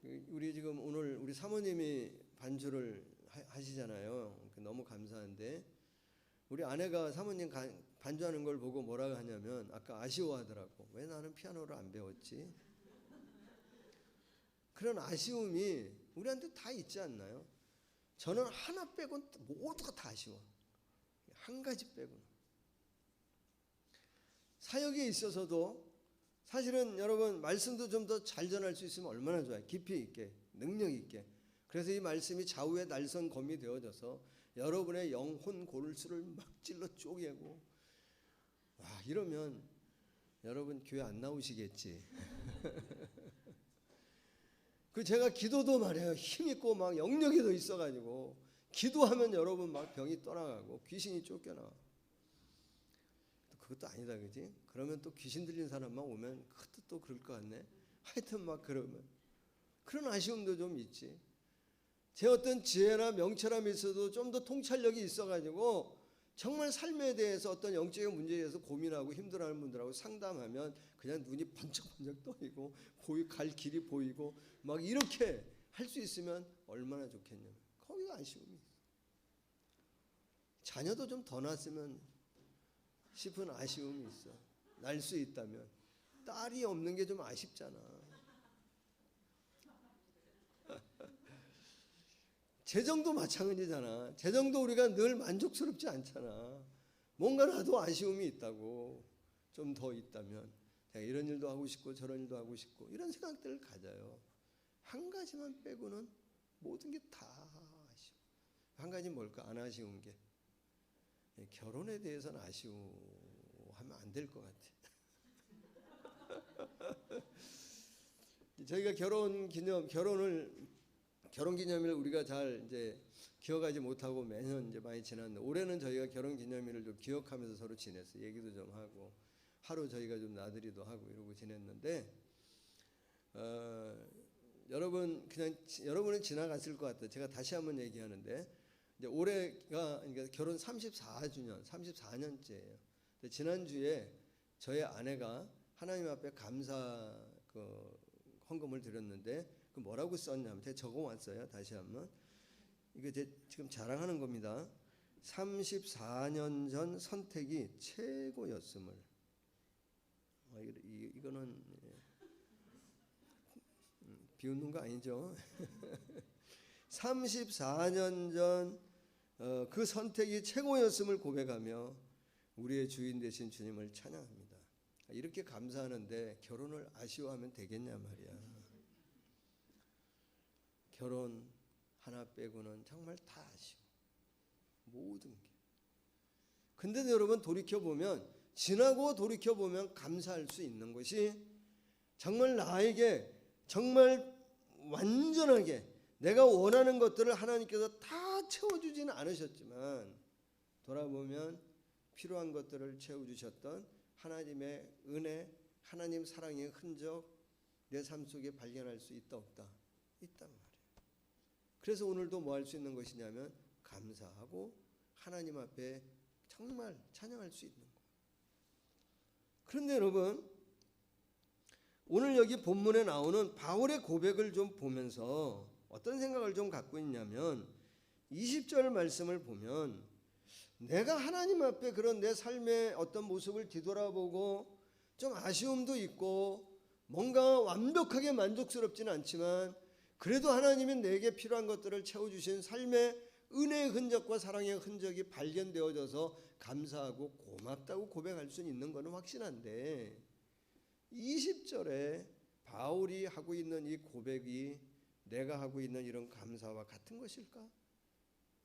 우리 지금 오늘 우리 사모님이 반주를 하시잖아요. 너무 감사한데 우리 아내가 사모님 반주하는 걸 보고 뭐라고 하냐면 아까 아쉬워하더라고. 왜 나는 피아노를 안 배웠지? 그런 아쉬움이 우리한테 다 있지 않나요? 저는 하나 빼고는 모두가 다 아쉬워. 한 가지 빼고는. 사역에 있어서도 사실은 여러분 말씀도 좀 더 잘 전할 수 있으면 얼마나 좋아요. 깊이 있게, 능력 있게. 그래서 이 말씀이 좌우의 날선검이 되어져서 여러분의 영혼 골수를 막 찔러 쪼개고 이러면 여러분 교회 안 나오시겠지. 그 제가 기도도 말해요. 힘 있고 막 영역이 더 있어가지고 기도하면 여러분 막 병이 떠나가고 귀신이 쫓겨나. 그것도 아니다, 그지? 그러면 또 귀신 들린 사람만 오면 그것도 또 그럴 것 같네. 하여튼 막 그러면 그런 아쉬움도 좀 있지. 제 어떤 지혜나 명철함이 있어도 좀 더 통찰력이 있어가지고 정말 삶에 대해서 어떤 영적인 문제에 대해서 고민하고 힘들어하는 분들하고 상담하면 그냥 눈이 번쩍번쩍 떠이고 갈 길이 보이고 막 이렇게 할 수 있으면 얼마나 좋겠냐면 거기가 아쉬움이 있어. 자녀도 좀 더 낳았으면 싶은 아쉬움이 있어. 날 수 있다면. 딸이 없는 게 좀 아쉽잖아. 재정도 마찬가지잖아. 재정도 우리가 늘 만족스럽지 않잖아. 뭔가 나도 아쉬움이 있다고. 좀 더 있다면 내가 이런 일도 하고 싶고 저런 일도 하고 싶고 이런 생각들을 가져요. 한 가지만 빼고는 모든 게 다 아쉬워. 한 가지 뭘까? 안 아쉬운 게 결혼에 대해서는 아쉬워하면 안 될 것 같아. 저희가 결혼 기념일을 우리가 잘 이제 기억하지 못하고 매년 이제 많이 지났는데, 올해는 저희가 결혼 기념일을 좀 기억하면서 서로 지냈어요. 얘기도 좀 하고 하루 저희가 좀 나들이도 하고 이러고 지냈는데, 여러분은 지나갔을 것 같아요. 제가 다시 한번 얘기하는데, 이제 올해가 그러니까 결혼 34년째예요. 지난주에 저의 아내가 하나님 앞에 감사 헌금을 드렸는데, 그 뭐라고 썼냐면, 제가 적어왔어요. 다시 한번. 이거 지금 자랑하는 겁니다. 34년 전 선택이 최고였음을. 이거는 비웃는 거 아니죠? 34년 전 그 선택이 최고였음을 고백하며 우리의 주인 되신 주님을 찬양합니다. 이렇게 감사하는데 결혼을 아쉬워하면 되겠냐 말이야. 결혼 하나 빼고는 정말 다 아쉬워. 모든 게. 근데 여러분, 지나고 돌이켜보면 감사할 수 있는 것이, 정말 나에게 정말 완전하게 내가 원하는 것들을 하나님께서 다 채워주지는 않으셨지만, 돌아보면 필요한 것들을 채워주셨던 하나님의 은혜, 하나님 사랑의 흔적, 내 삶 속에 발견할 수 있다 없다? 있단 말이에요. 그래서 오늘도 뭐 할 수 있는 것이냐면 감사하고 하나님 앞에 정말 찬양할 수 있는 거예요. 그런데 여러분, 오늘 여기 본문에 나오는 바울의 고백을 좀 보면서 어떤 생각을 좀 갖고 있냐면, 20절 말씀을 보면 내가 하나님 앞에 그런 내 삶의 어떤 모습을 뒤돌아보고 좀 아쉬움도 있고 뭔가 완벽하게 만족스럽지는 않지만, 그래도 하나님이 내게 필요한 것들을 채워주신 삶의 은혜의 흔적과 사랑의 흔적이 발견되어져서 감사하고 고맙다고 고백할 수 있는 것은 확실한데, 20절에 바울이 하고 있는 이 고백이 내가 하고 있는 이런 감사와 같은 것일까?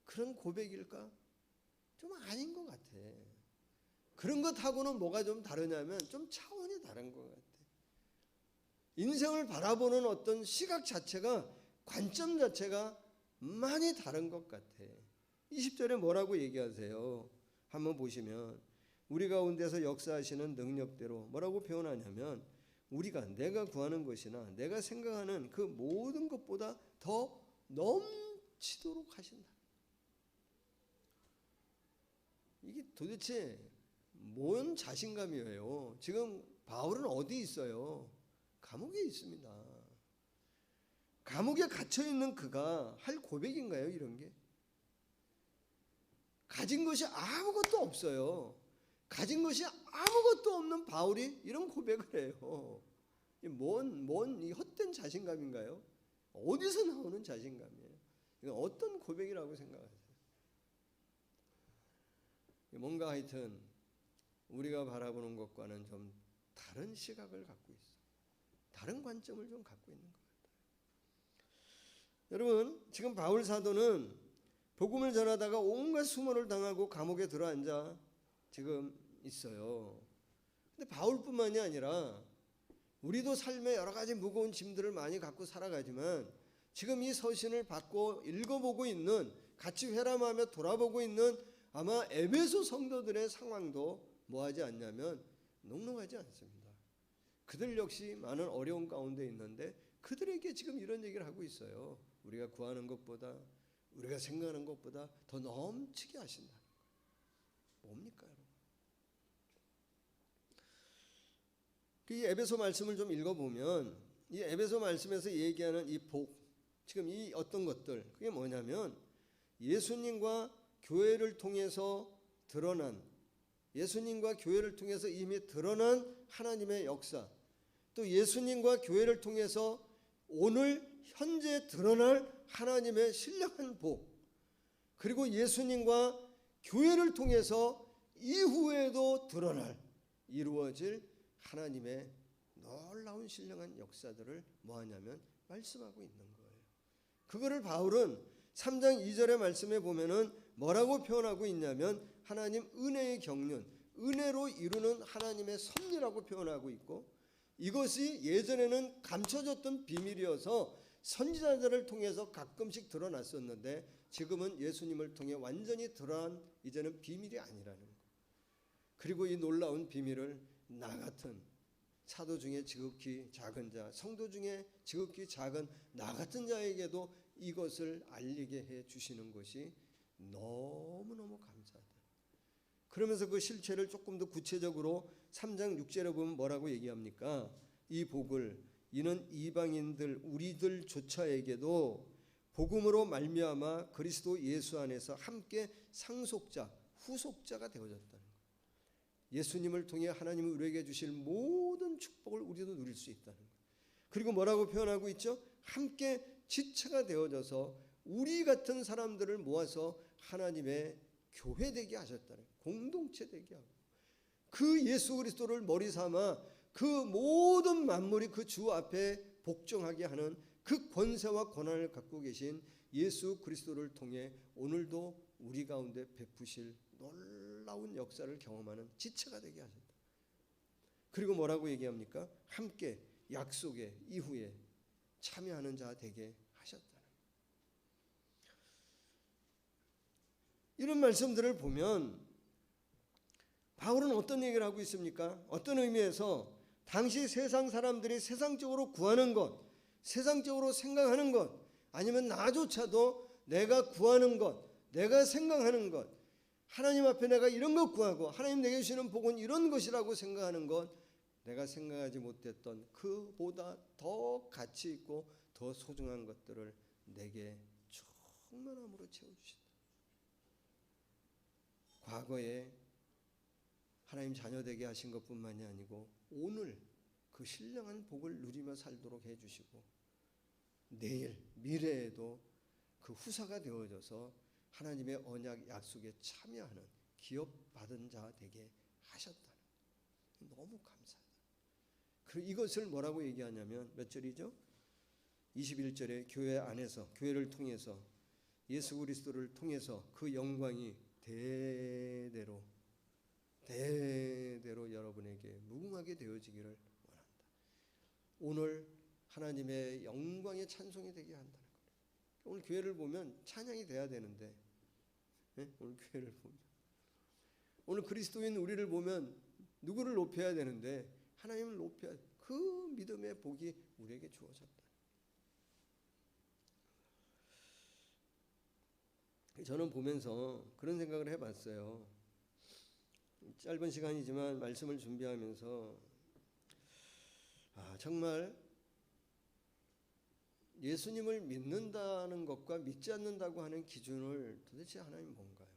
그런 고백일까? 좀 아닌 것 같아. 그런 것하고는 뭐가 좀 다르냐면 좀 차원이 다른 것 같아. 인생을 바라보는 어떤 시각 자체가, 관점 자체가 많이 다른 것 같아. 20절에 뭐라고 얘기하세요? 한번 보시면 우리 가운데서 역사하시는 능력대로 뭐라고 표현하냐면, 내가 구하는 것이나 내가 생각하는 그 모든 것보다 더 넘치도록 하신다. 이게 도대체 뭔 자신감이에요? 지금 바울은 어디 있어요? 감옥에 있습니다. 감옥에 갇혀 있는 그가 할 고백인가요, 이런 게? 가진 것이 아무것도 없어요. 가진 것이 아무것도 없는 바울이 이런 고백을 해요. 이 헛된 자신감인가요? 어디서 나오는 자신감이에요? 이건 어떤 고백이라고 생각하세요? 뭔가 하여튼 우리가 바라보는 것과는 좀 다른 시각을 갖고 있어요. 다른 관점을 좀 갖고 있는 것 같아요. 여러분, 지금 바울 사도는 복음을 전하다가 온갖 수모를 당하고 감옥에 들어앉아 지금 있어요. 근데 바울뿐만이 아니라 우리도 삶에 여러 가지 무거운 짐들을 많이 갖고 살아가지만, 지금 이 서신을 받고 읽어보고 있는, 같이 회람하며 돌아보고 있는 아마 에베소 성도들의 상황도 뭐하지 않냐면 녹록하지 않습니다. 그들 역시 많은 어려움 가운데 있는데 그들에게 지금 이런 얘기를 하고 있어요. 우리가 구하는 것보다, 우리가 생각하는 것보다 더 넘치게 하신다는 거예요. 뭡니까, 여러분? 이 에베소 말씀을 좀 읽어보면, 이 에베소 말씀에서 얘기하는 이 복, 지금 이 어떤 것들, 그게 뭐냐면 예수님과 교회를 통해서 이미 드러난 하나님의 역사, 또 예수님과 교회를 통해서 오늘 현재 드러날 하나님의 신령한 복, 그리고 예수님과 교회를 통해서 이후에도 이루어질 하나님의 놀라운 신령한 역사들을 뭐하냐면 말씀하고 있는 거예요. 그거를 바울은 3장 2절의 말씀에 보면은 뭐라고 표현하고 있냐면, 하나님 은혜의 경륜, 은혜로 이루는 하나님의 섭리라고 표현하고 있고, 이것이 예전에는 감춰졌던 비밀이어서 선지자들을 통해서 가끔씩 드러났었는데 지금은 예수님을 통해 완전히 드러난 이제는 비밀이 아니라는 것. 그리고 이 놀라운 비밀을 나 같은 사도 중에 지극히 작은 자, 성도 중에 지극히 작은 나 같은 자에게도 이것을 알리게 해 주시는 것이 너무너무 감사하다. 그러면서 그 실체를 조금 더 구체적으로 3장 6절에 보면 뭐라고 얘기합니까? 이 복을 이는 이방인들 우리들조차에게도 복음으로 말미암아 그리스도 예수 안에서 함께 상속자, 후속자가 되어졌다는 거예요. 예수님을 통해 하나님이 우리에게 주실 모든 축복을 우리도 누릴 수 있다는 거예요. 그리고 뭐라고 표현하고 있죠? 함께 지체가 되어져서 우리 같은 사람들을 모아서 하나님의 교회 되게 하셨다는 거예요. 공동체 되게 하고 그 예수 그리스도를 머리 삼아 그 모든 만물이 그 주 앞에 복종하게 하는 그 권세와 권한을 갖고 계신 예수 그리스도를 통해 오늘도 우리 가운데 베푸실 놀라운 역사를 경험하는 지체가 되게 하셨다. 그리고 뭐라고 얘기합니까? 함께 약속의 이후에 참여하는 자 되게 하셨다. 이런 말씀들을 보면 바울은 어떤 얘기를 하고 있습니까? 어떤 의미에서 당시 세상 사람들이 세상적으로 구하는 것, 세상적으로 생각하는 것, 아니면 나조차도 내가 구하는 것, 내가 생각하는 것, 하나님 앞에 내가 이런 것 구하고 하나님 내게 주시는 복은 이런 것이라고 생각하는 것, 내가 생각하지 못했던 그보다 더 가치 있고 더 소중한 것들을 내게 충만함으로 채워주신다. 과거에 하나님 자녀 되게 하신 것뿐만이 아니고 오늘 그 신령한 복을 누리며 살도록 해주시고 내일 미래에도 그 후사가 되어져서 하나님의 언약 약속에 참여하는 기업받은 자 되게 하셨다는 너무 감사하다. 그리고 이것을 뭐라고 얘기하냐면 몇 절이죠? 21절에 교회 안에서 교회를 통해서 예수 그리스도를 통해서 그 영광이 대대로 여러분에게 무궁하게 되어지기를 원한다. 오늘 하나님의 영광의 찬송이 되게 한다는 거예요. 오늘 교회를 보면 찬양이 돼야 되는데 오늘 교회를 보면 오늘 그리스도인 우리를 보면 누구를 높여야 되는데 하나님을 높여야 그 믿음의 복이 우리에게 주어졌다. 저는 보면서 그런 생각을 해봤어요. 짧은 시간이지만 말씀을 준비하면서 정말 예수님을 믿는다는 것과 믿지 않는다고 하는 기준을 도대체 하나님 뭔가요?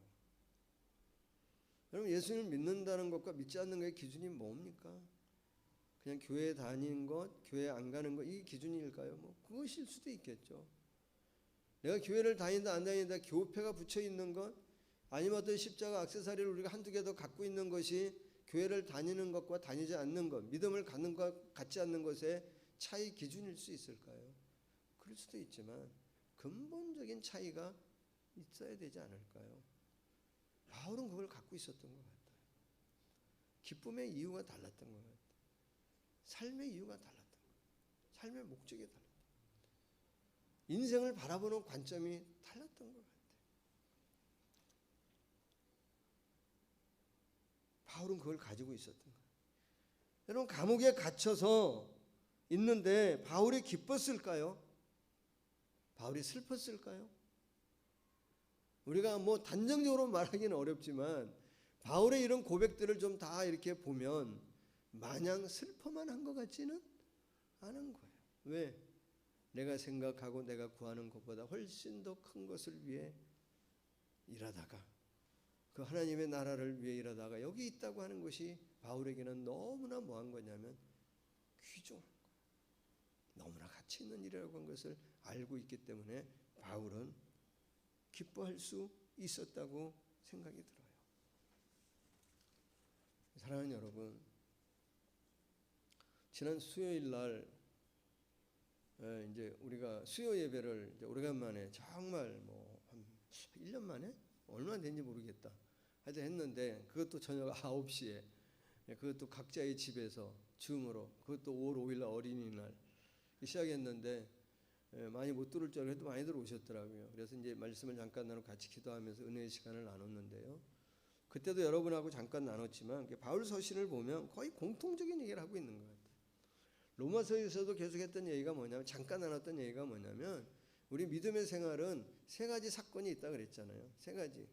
여러분 예수님을 믿는다는 것과 믿지 않는 것의 기준이 뭡니까? 그냥 교회 다니는 것, 교회 안 가는 것 이 기준일까요? 뭐 그것일 수도 있겠죠. 내가 교회를 다닌다 안 다닌다 교패가 붙여 있는 것 아니면 어떤 십자가 액세서리를 우리가 한두 개 더 갖고 있는 것이 교회를 다니는 것과 다니지 않는 것, 믿음을 갖는 것 갖지 않는 것의 차이 기준일 수 있을까요? 그럴 수도 있지만 근본적인 차이가 있어야 되지 않을까요? 바울은 그걸 갖고 있었던 것 같아요. 기쁨의 이유가 달랐던 것 같아요. 삶의 이유가 달랐던 것 같아요. 삶의 목적이 달랐던 것 같아요. 인생을 바라보는 관점이 달랐던 것 같아요. 바울은 그걸 가지고 있었던 거예요. 여러분 감옥에 갇혀서 있는데 바울이 기뻤을까요? 바울이 슬펐을까요? 우리가 뭐 단정적으로 말하기는 어렵지만 바울의 이런 고백들을 좀 다 이렇게 보면 마냥 슬퍼만 한 것 같지는 않은 거예요. 왜? 내가 생각하고 내가 구하는 것보다 훨씬 더 큰 것을 위해 일하다가 그 하나님의 나라를 위해 일하다가 여기 있다고 하는 것이 바울에게는 너무나 뭐한 거냐면 귀중한 거예요. 너무나 가치 있는 일이라고 한 것을 알고 있기 때문에 바울은 기뻐할 수 있었다고 생각이 들어요. 사랑하는 여러분, 지난 수요일 날 이제 우리가 수요 예배를 이제 오래간만에 정말 뭐 한 1년 만에 얼마나 된지 모르겠다. 하여튼 했는데 그것도 저녁 9시에 그것도 각자의 집에서 줌으로, 그것도 5월 5일 날 어린이날 시작했는데 많이 못 들을 줄 알고 많이들 오셨더라고요. 그래서 이제 말씀을 잠깐 나누고 같이 기도하면서 은혜의 시간을 나눴는데요. 그때도 여러분하고 잠깐 나눴지만 바울 서신을 보면 거의 공통적인 얘기를 하고 있는 것 같아요. 로마서에서도 계속했던 얘기가 뭐냐면, 잠깐 나눴던 얘기가 뭐냐면, 우리 믿음의 생활은 세 가지 사건이 있다 그랬잖아요. 세 가지.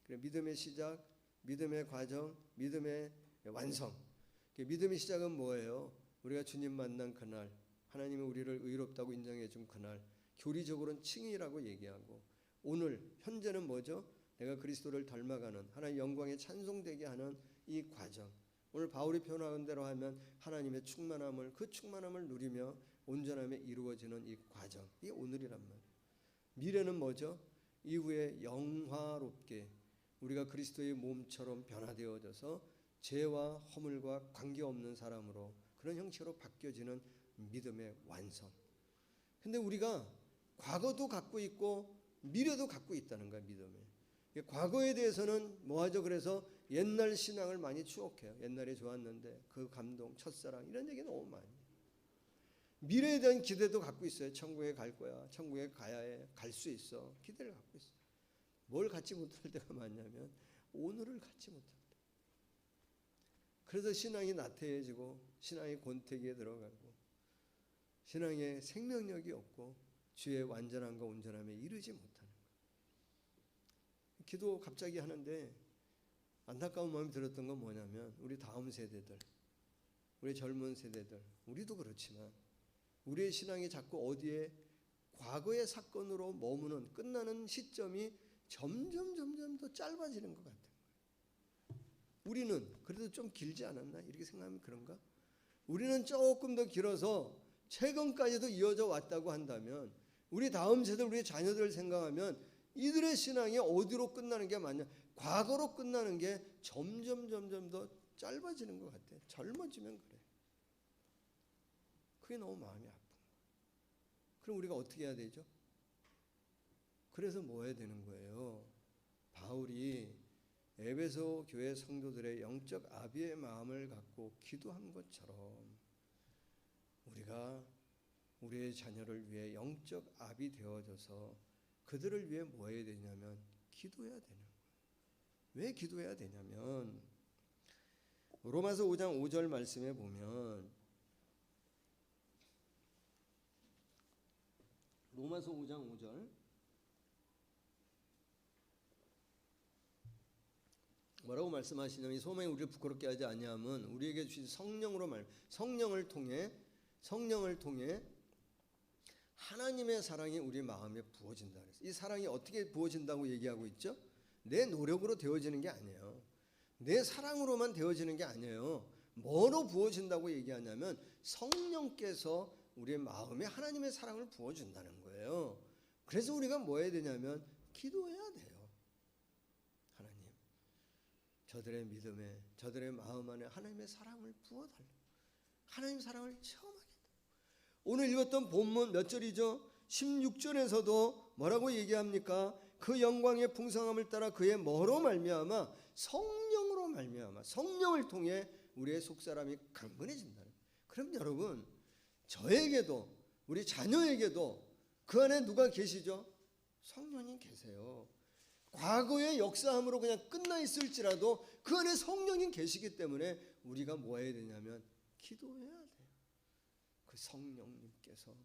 그래, 믿음의 시작, 믿음의 과정, 믿음의 완성. 믿음의 시작은 뭐예요? 우리가 주님 만난 그날, 하나님이 우리를 의롭다고 인정해 준 그날, 교리적으로는 칭의라고 얘기하고, 오늘 현재는 뭐죠? 내가 그리스도를 닮아가는, 하나님 영광에 찬송되게 하는 이 과정. 오늘 바울이 표현한 대로 하면 하나님의 충만함을, 그 충만함을 누리며 온전함에 이루어지는 이 과정, 이게 오늘이란 말이에요. 미래는 뭐죠? 이후에 영화롭게 우리가 그리스도의 몸처럼 변화되어져서 죄와 허물과 관계없는 사람으로, 그런 형체로 바뀌어지는 믿음의 완성. 근데 우리가 과거도 갖고 있고 미래도 갖고 있다는 거야, 믿음에. 과거에 대해서는 뭐하죠? 그래서 옛날 신앙을 많이 추억해요. 옛날에 좋았는데 그 감동, 첫사랑, 이런 얘기 너무 많이. 미래에 대한 기대도 갖고 있어요. 천국에 갈 거야, 천국에 가야 해, 갈 수 있어, 기대를 갖고 있어요. 뭘 갖지 못할 때가 많냐면 오늘을 갖지 못할 때. 그래서 신앙이 나태해지고 신앙이 곤태기에 들어가고 신앙에 생명력이 없고 주의 완전함과 온전함에 이르지 못하는 거예요. 기도 갑자기 하는데 안타까운 마음이 들었던 건 뭐냐면, 우리 다음 세대들, 우리 젊은 세대들, 우리도 그렇지만 우리의 신앙이 자꾸 어디에 과거의 사건으로 머무는, 끝나는 시점이 점점 더 짧아지는 것 같아요. 우리는 그래도 좀 길지 않았나? 이렇게 생각하면 그런가? 우리는 조금 더 길어서 최근까지도 이어져 왔다고 한다면, 우리 다음 세대, 우리 자녀들을 생각하면 이들의 신앙이 어디로 끝나는 게 맞냐? 과거로 끝나는 게 점점 더 짧아지는 것 같아. 젊어지면 그래. 그게 너무 마음이 아픈 거야. 그럼 우리가 어떻게 해야 되죠? 그래서 뭐 해야 되는 거예요? 바울이 에베소 교회 성도들의 영적 아비의 마음을 갖고 기도한 것처럼 우리가 우리의 자녀를 위해 영적 아비 되어져서 그들을 위해 뭐 해야 되냐면 기도해야 되는 거예요. 왜 기도해야 되냐면, 로마서 5장 5절 말씀에 보면, 로마서 5장 5절 뭐라고 말씀하시냐면, 이 소망이 우리를 부끄럽게 하지 아니함은 우리에게 주신 성령으로 성령을 통해 하나님의 사랑이 우리 마음에 부어진다 그랬어요. 이 사랑이 어떻게 부어진다고 얘기하고 있죠? 내 노력으로 되어지는 게 아니에요. 내 사랑으로만 되어지는 게 아니에요. 뭐로 부어진다고 얘기하냐면 성령께서 우리의 마음에 하나님의 사랑을 부어준다는 거예요. 그래서 우리가 뭐 해야 되냐면 기도해야 돼요. 하나님, 저들의 믿음에, 저들의 마음 안에 하나님의 사랑을 부어달라고. 하나님의 사랑을 체험하게 돼요. 오늘 읽었던 본문 몇 절이죠? 16절에서도 뭐라고 얘기합니까? 그 영광의 풍성함을 따라 그의 뭐로 말미암아? 성령으로 말미암아, 성령을 통해 우리의 속사람이 강건해진다는 거예요. 그럼 여러분, 저에게도 우리 자녀에게도 그 안에 누가 계시죠? 성령님 계세요. 과거의 역사함으로 그냥 끝나 있을지라도 그 안에 성령님 계시기 때문에 우리가 뭐 해야 되냐면 기도해야 돼요. 그 성령님께서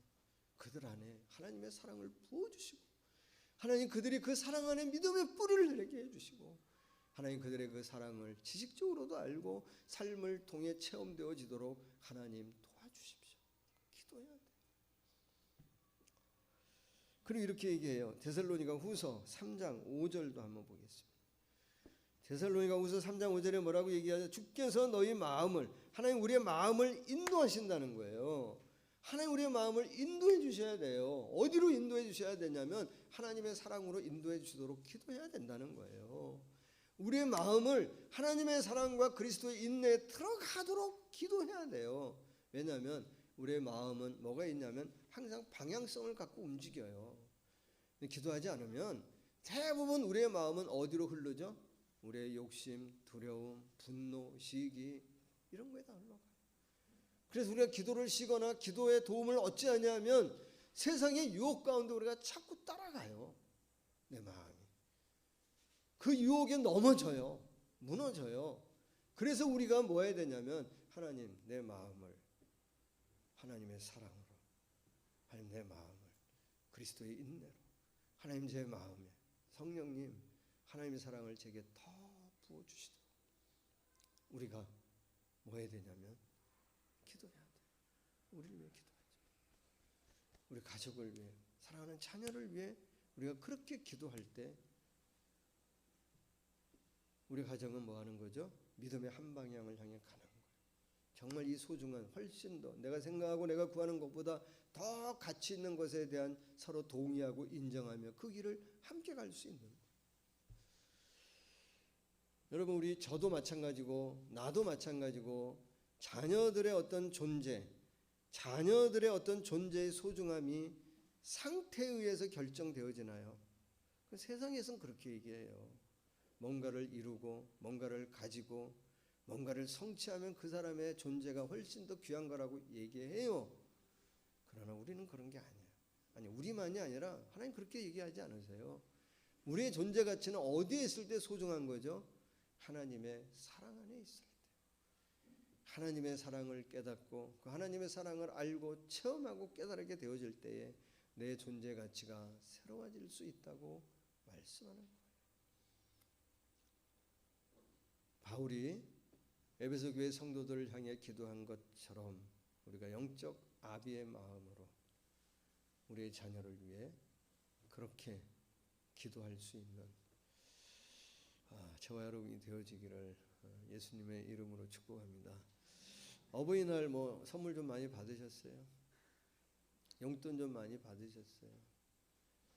그들 안에 하나님의 사랑을 부어주시고, 하나님 그들이 그 사랑 안에 믿음의 뿌리를 내게 해주시고, 하나님 그들의 그 사랑을 지식적으로도 알고 삶을 통해 체험되어지도록 하나님 도와주십시오. 기도해야 돼요. 그리고 이렇게 얘기해요. 데살로니가 후서 3장 5절도 한번 보겠습니다. 데살로니가 후서 3장 5절에 뭐라고 얘기하죠? 주께서 너희 마음을, 하나님 우리의 마음을 인도하신다는 거예요. 하나님 우리의 마음을 인도해 주셔야 돼요. 어디로 인도해 주셔야 되냐면 하나님의 사랑으로 인도해 주시도록 기도해야 된다는 거예요. 우리의 마음을 하나님의 사랑과 그리스도의 인내에 들어가도록 기도해야 돼요. 왜냐하면 우리의 마음은 뭐가 있냐면 항상 방향성을 갖고 움직여요. 기도하지 않으면 대부분 우리의 마음은 어디로 흐르죠? 우리의 욕심, 두려움, 분노, 시기, 이런 거에 다 흘러가요. 그래서 우리가 기도를 쉬거나 기도의 도움을 얻지 않냐면 세상의 유혹 가운데 우리가 자꾸 따라가요. 내 마음이. 그 유혹에 넘어져요. 무너져요. 그래서 우리가 뭐 해야 되냐면 하나님 내 마음을 하나님의 사랑으로, 하나님 내 마음을 그리스도의 인내로, 하나님 제 마음에 성령님 하나님의 사랑을 제게 더 부어주시도록 우리가 뭐 해야 되냐면 기도해야 돼요. 우리를 위해 기도하죠. 우리 가족을 위해, 사랑하는 자녀를 위해 우리가 그렇게 기도할 때 우리 가정은 뭐 하는 거죠? 믿음의 한 방향을 향해 가는 거예요. 정말 이 소중한, 훨씬 더 내가 생각하고 내가 구하는 것보다 더 가치 있는 것에 대한 서로 동의하고 인정하며 그 길을 함께 갈 수 있는 거예요. 여러분, 우리 저도 마찬가지고 나도 마찬가지고 자녀들의 어떤 존재, 자녀들의 어떤 존재의 소중함이 상태에 의해서 결정되어지나요? 세상에서는 그렇게 얘기해요. 뭔가를 이루고 뭔가를 가지고 뭔가를 성취하면 그 사람의 존재가 훨씬 더 귀한 거라고 얘기해요. 그러나 우리는 그런 게 아니에요. 아니, 우리만이 아니라 하나님 그렇게 얘기하지 않으세요. 우리의 존재 가치는 어디에 있을 때 소중한 거죠? 하나님의 사랑 안에 있을 때. 하나님의 사랑을 깨닫고 그 하나님의 사랑을 알고 체험하고 깨달게 되어질 때에 내 존재 가치가 새로워질 수 있다고 말씀하는 거예요. 바울이 에베소 교회 성도들을 향해 기도한 것처럼 우리가 영적 아비의 마음으로 우리의 자녀를 위해 그렇게 기도할 수 있는 저와 여러분이 되어지기를 예수님의 이름으로 축복합니다. 어버이날 뭐 선물 좀 많이 받으셨어요? 용돈 좀 많이 받으셨어요?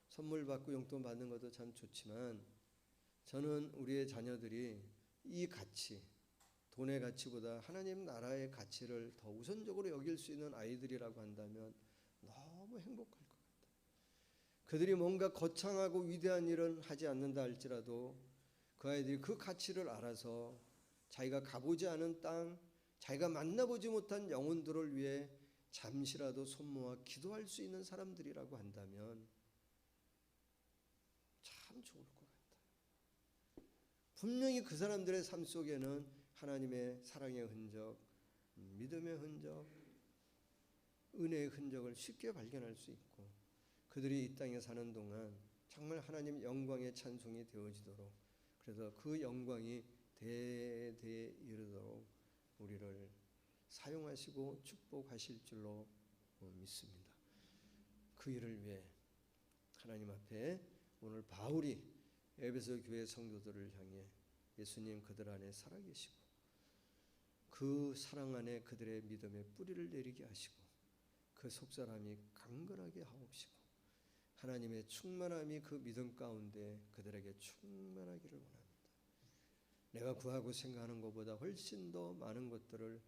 선물 받고 용돈 받는 것도 참 좋지만 저는 우리의 자녀들이 이 가치, 돈의 가치보다 하나님 나라의 가치를 더 우선적으로 여길 수 있는 아이들이라고 한다면 너무 행복할 것 같아요. 그들이 뭔가 거창하고 위대한 일은 하지 않는다 할지라도 그 아이들이 그 가치를 알아서 자기가 가보지 않은 땅, 자기가 만나보지 못한 영혼들을 위해 잠시라도 손 모아 기도할 수 있는 사람들이라고 한다면 참 좋을 것 같아요. 분명히 그 사람들의 삶 속에는 하나님의 사랑의 흔적, 믿음의 흔적, 은혜의 흔적을 쉽게 발견할 수 있고 그들이 이 땅에 사는 동안 정말 하나님 영광의 찬송이 되어지도록, 그래서 그 영광이 대대에 이르도록 우리를 사용하시고 축복하실 줄로 믿습니다. 그 일을 위해 하나님 앞에 오늘 바울이 에베소 교회 성도들을 향해 예수님 그들 안에 살아계시고 그 사랑 안에 그들의 믿음의 뿌리를 내리게 하시고 그 속사람이 강건하게 하옵시고 하나님의 충만함이 그 믿음 가운데 그들에게 충만하기를 원합니다. 내가 구하고 생각하는 것보다 훨씬 더 많은 것들을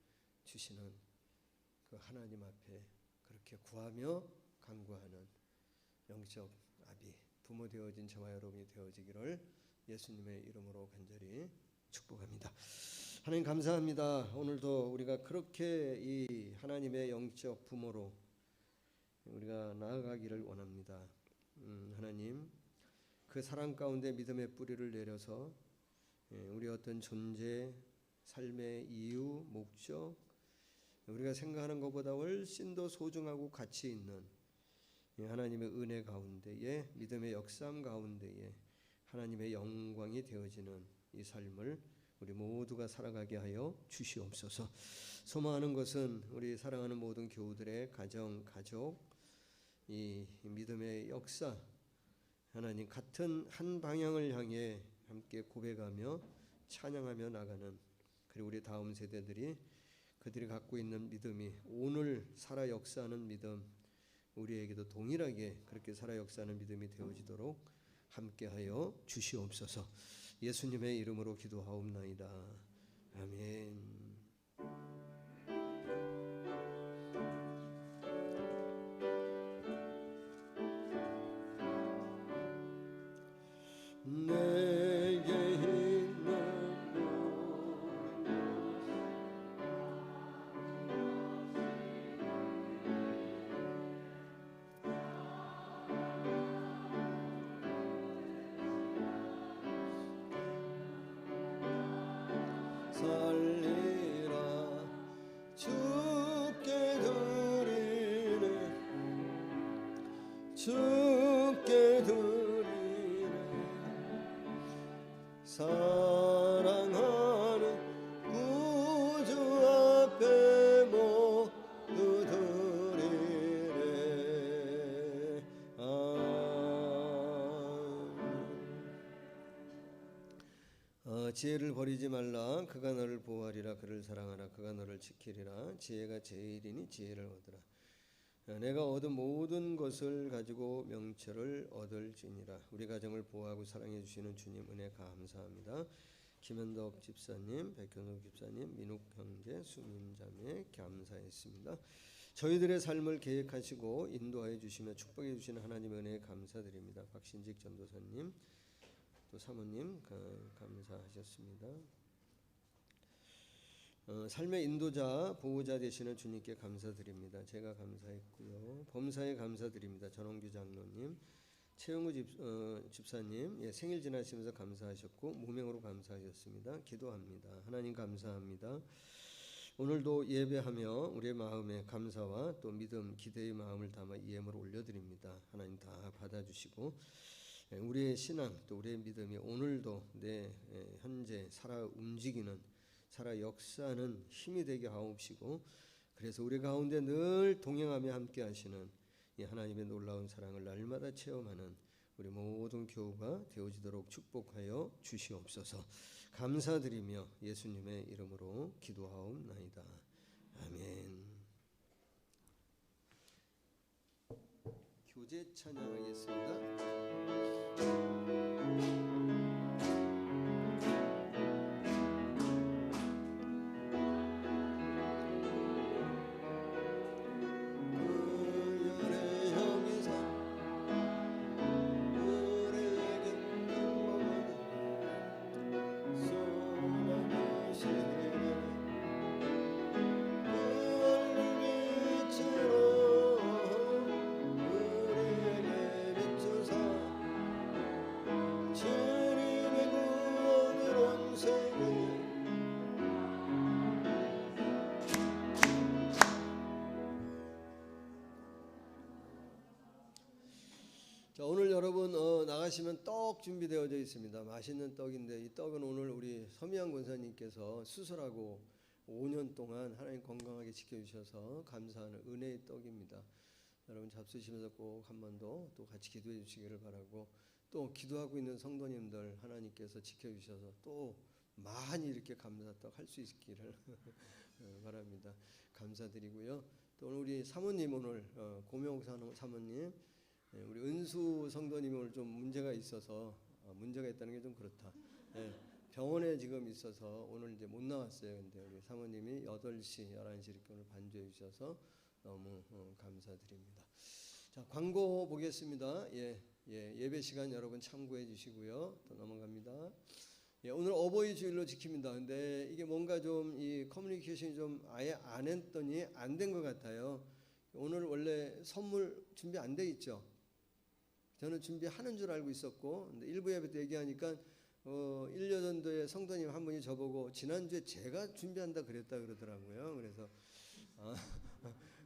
주시는 그 하나님 앞에 그렇게 구하며 간구하는 영적 아비, 부모 되어진 저와 여러분이 되어지기를 예수님의 이름으로 간절히 축복합니다. 하나님 감사합니다. 오늘도 우리가 그렇게 이 하나님의 영적 부모로 우리가 나아가기를 원합니다. 하나님 그 사랑 가운데 믿음의 뿌리를 내려서 우리 어떤 존재, 삶의 이유, 목적, 우리가 생각하는 것보다 훨씬 더 소중하고 가치 있는 하나님의 은혜 가운데에 믿음의 역사함 가운데에 하나님의 영광이 되어지는 이 삶을 우리 모두가 살아가게 하여 주시옵소서. 소망하는 것은 우리 사랑하는 모든 교우들의 가정, 가족, 이 믿음의 역사, 하나님 같은 한 방향을 향해 함께 고백하며 찬양하며 나가는, 그리고 우리 다음 세대들이 그들이 갖고 있는 믿음이 오늘 살아 역사하는 믿음, 우리에게도 동일하게 그렇게 살아 역사하는 믿음이 되어지도록 함께하여 주시옵소서. 예수님의 이름으로 기도하옵나이다. 아멘. 내게 있는 주께 드리네. 사랑하는 구주 앞에 모두 드리네. 지혜를 버리지 말라. 그가 너를 보호하리라. 그를 사랑하라. 그가 너를 지키리라. 지혜가 제일이니 지혜를 얻으라. 내가 얻은 모든 것을 가지고 명철을 얻을지니라. 우리 가정을 보호하고 사랑해 주시는 주님 은혜 감사합니다. 김현덕 집사님, 백현욱 집사님, 민욱 형제, 수민 자매 감사했습니다. 저희들의 삶을 계획하시고 인도하여 주시며 축복해 주시는 하나님의 은혜에 감사드립니다. 박신직 전도사님, 또 사모님 감사하셨습니다. 삶의 인도자, 보호자 되시는 주님께 감사드립니다. 제가 감사했고요. 범사에 감사드립니다. 전원규 장로님, 최영우 집사님, 생일 지나시면서 감사하셨고 무명으로 감사하셨습니다. 기도합니다. 하나님 감사합니다. 오늘도 예배하며 우리의 마음에 감사와 또 믿음, 기대의 마음을 담아 예물을 올려드립니다. 하나님 다 받아주시고 우리의 신앙 또 우리의 믿음이 오늘도 내 현재 살아 움직이는 살아 역사하는 힘이 되게 하옵시고 그래서 우리 가운데 늘 동행하며 함께 하시는 이 하나님의 놀라운 사랑을 날마다 체험하는 우리 모든 교우가 되어지도록 축복하여 주시옵소서. 감사드리며 예수님의 이름으로 기도하옵나이다. 아멘. 교제 찬양하겠습니다. 자, 오늘 여러분 나가시면 떡 준비되어져 있습니다. 맛있는 떡인데 이 떡은 오늘 우리 서미양 권사님께서 수술하고 5년 동안 하나님 건강하게 지켜주셔서 감사하는 은혜의 떡입니다. 여러분 잡수시면서 꼭 한 번 더 또 같이 기도해 주시기를 바라고 또 기도하고 있는 성도님들 하나님께서 지켜주셔서 또 많이 이렇게 감사떡 할 수 있기를 바랍니다. 감사드리고요. 또 오늘 우리 사모님 오늘 고명 사모님 우리 은수 성도님이 오늘 좀 문제가 있어서 문제가 있다는 게 좀 그렇다. 병원에 지금 있어서 오늘 이제 못 나왔어요. 근데 우리 사모님이 8시, 11시 이렇게 오늘 반주해 주셔서 너무 감사드립니다. 자, 광고 보겠습니다. 예배 시간 여러분 참고해 주시고요. 또 넘어갑니다. 오늘 어버이 주일로 지킵니다. 근데 이게 뭔가 좀 이 커뮤니케이션이 좀 아예 안 했더니 안 된 것 같아요. 오늘 원래 선물 준비 안 돼 있죠? 저는 준비하는 줄 알고 있었고, 근데 일부 예배 때 얘기하니까 1년 전도에 성도님 한 분이 저보고 지난주에 제가 준비한다 그랬다 그러더라고요.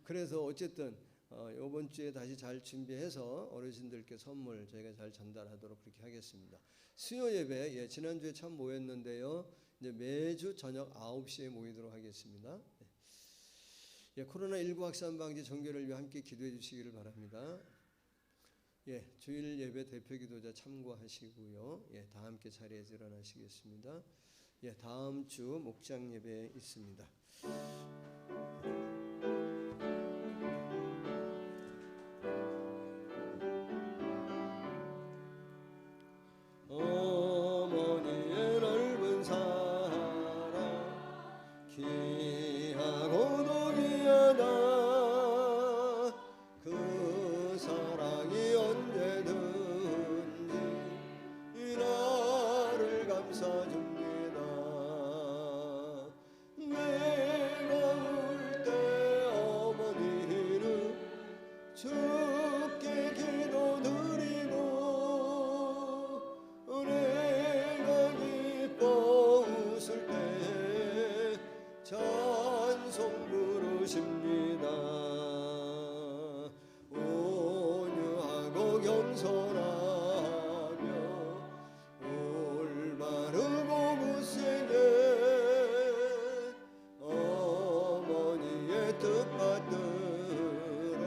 그래서 어쨌든 이번 주에 다시 잘 준비해서 어르신들께 선물 저희가 잘 전달하도록 그렇게 하겠습니다. 수요 예배 지난주에 참 모였는데요. 이제 매주 저녁 9시에 모이도록 하겠습니다. 코로나19 확산 방지 정결을 위해 함께 기도해 주시기를 바랍니다. 주일 예배 대표 기도자 참고하시고요. 다 함께 자리에서 일어나시겠습니다. 다음 주 목장 예배 있습니다. 어머니의 넓은 사랑 귀하고도 귀하다. 그 사랑이 언제든지 나를 감싸줍니다. 내가 울 때 어머니는 주께 기도드리고 내가 기뻐 웃을 때 찬송 부르십니다. 온유하고 겸손하며 올마르고 무생에 어머니의 뜻 받들어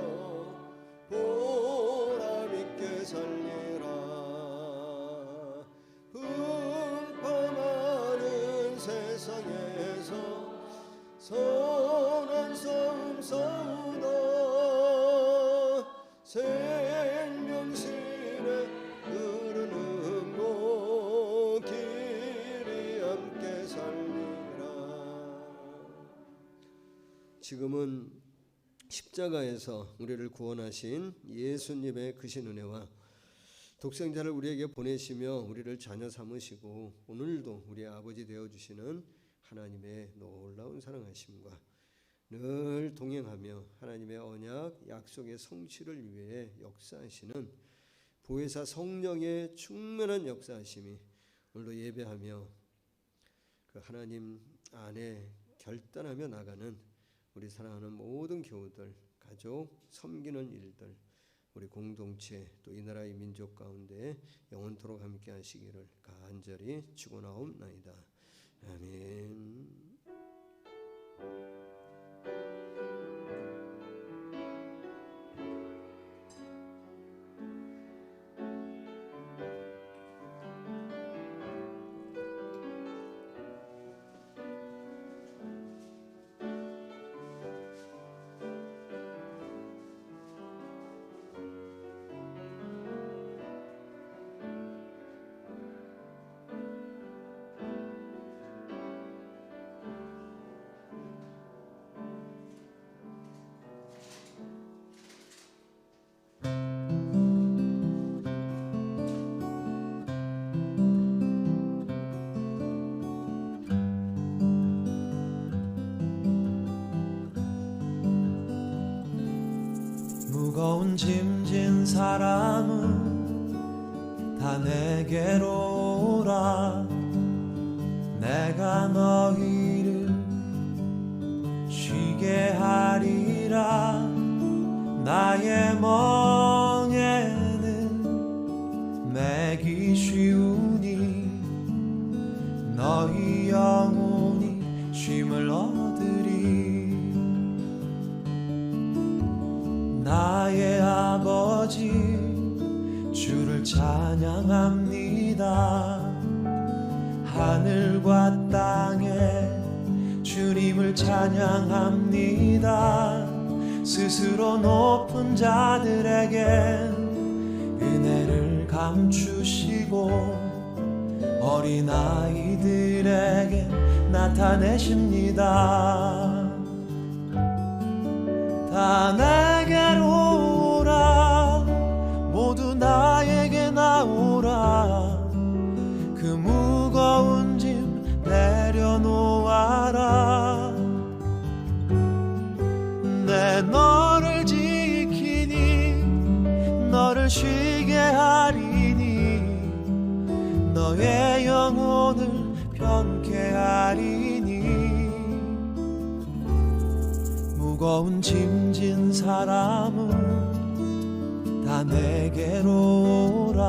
보람있게 살리라. 풍파많은 세상에서 선한 싸움 싸우다 생명신에 흐르는 목 길이 함께 살리라. 지금은 십자가에서 우리를 구원하신 예수님의 크신 은혜와 독생자를 우리에게 보내시며 우리를 자녀 삼으시고 오늘도 우리의 아버지 되어주시는 하나님의 놀라운 사랑하심과 늘 동행하며 하나님의 언약 약속의 성취를 위해 역사하시는 보혜사 성령의 충만한 역사하심이 오늘도 예배하며 그 하나님 안에 결단하며 나가는 우리 사랑하는 모든 교우들, 가족, 섬기는 일들, 우리 공동체 또 이 나라의 민족 가운데 영원토록 함께 하시기를 간절히 축원하옵나이다. 아멘. 무거운 짐진 사람은 다 내게로 오라. 내가 너희를 쉬게 하리라. 나의 멍에는 매기 쉬우니 너희 영혼이 쉼을 얻으리. 나의 아버지 주를 찬양합니다. 하늘과 땅에 주님을 찬양합니다. 스스로 높은 자들에게 은혜를 감추시고 어린아이들에게 나타내십니다. 다 내게로 오라. 모두 나에게 나오라. 그 무거운 짐 내려놓아라. 내 너를 지키니 너를 쉬게 하리니 너의 영혼을 편케 하리니. 무거운 짐진 사람은 다 내게로 오라.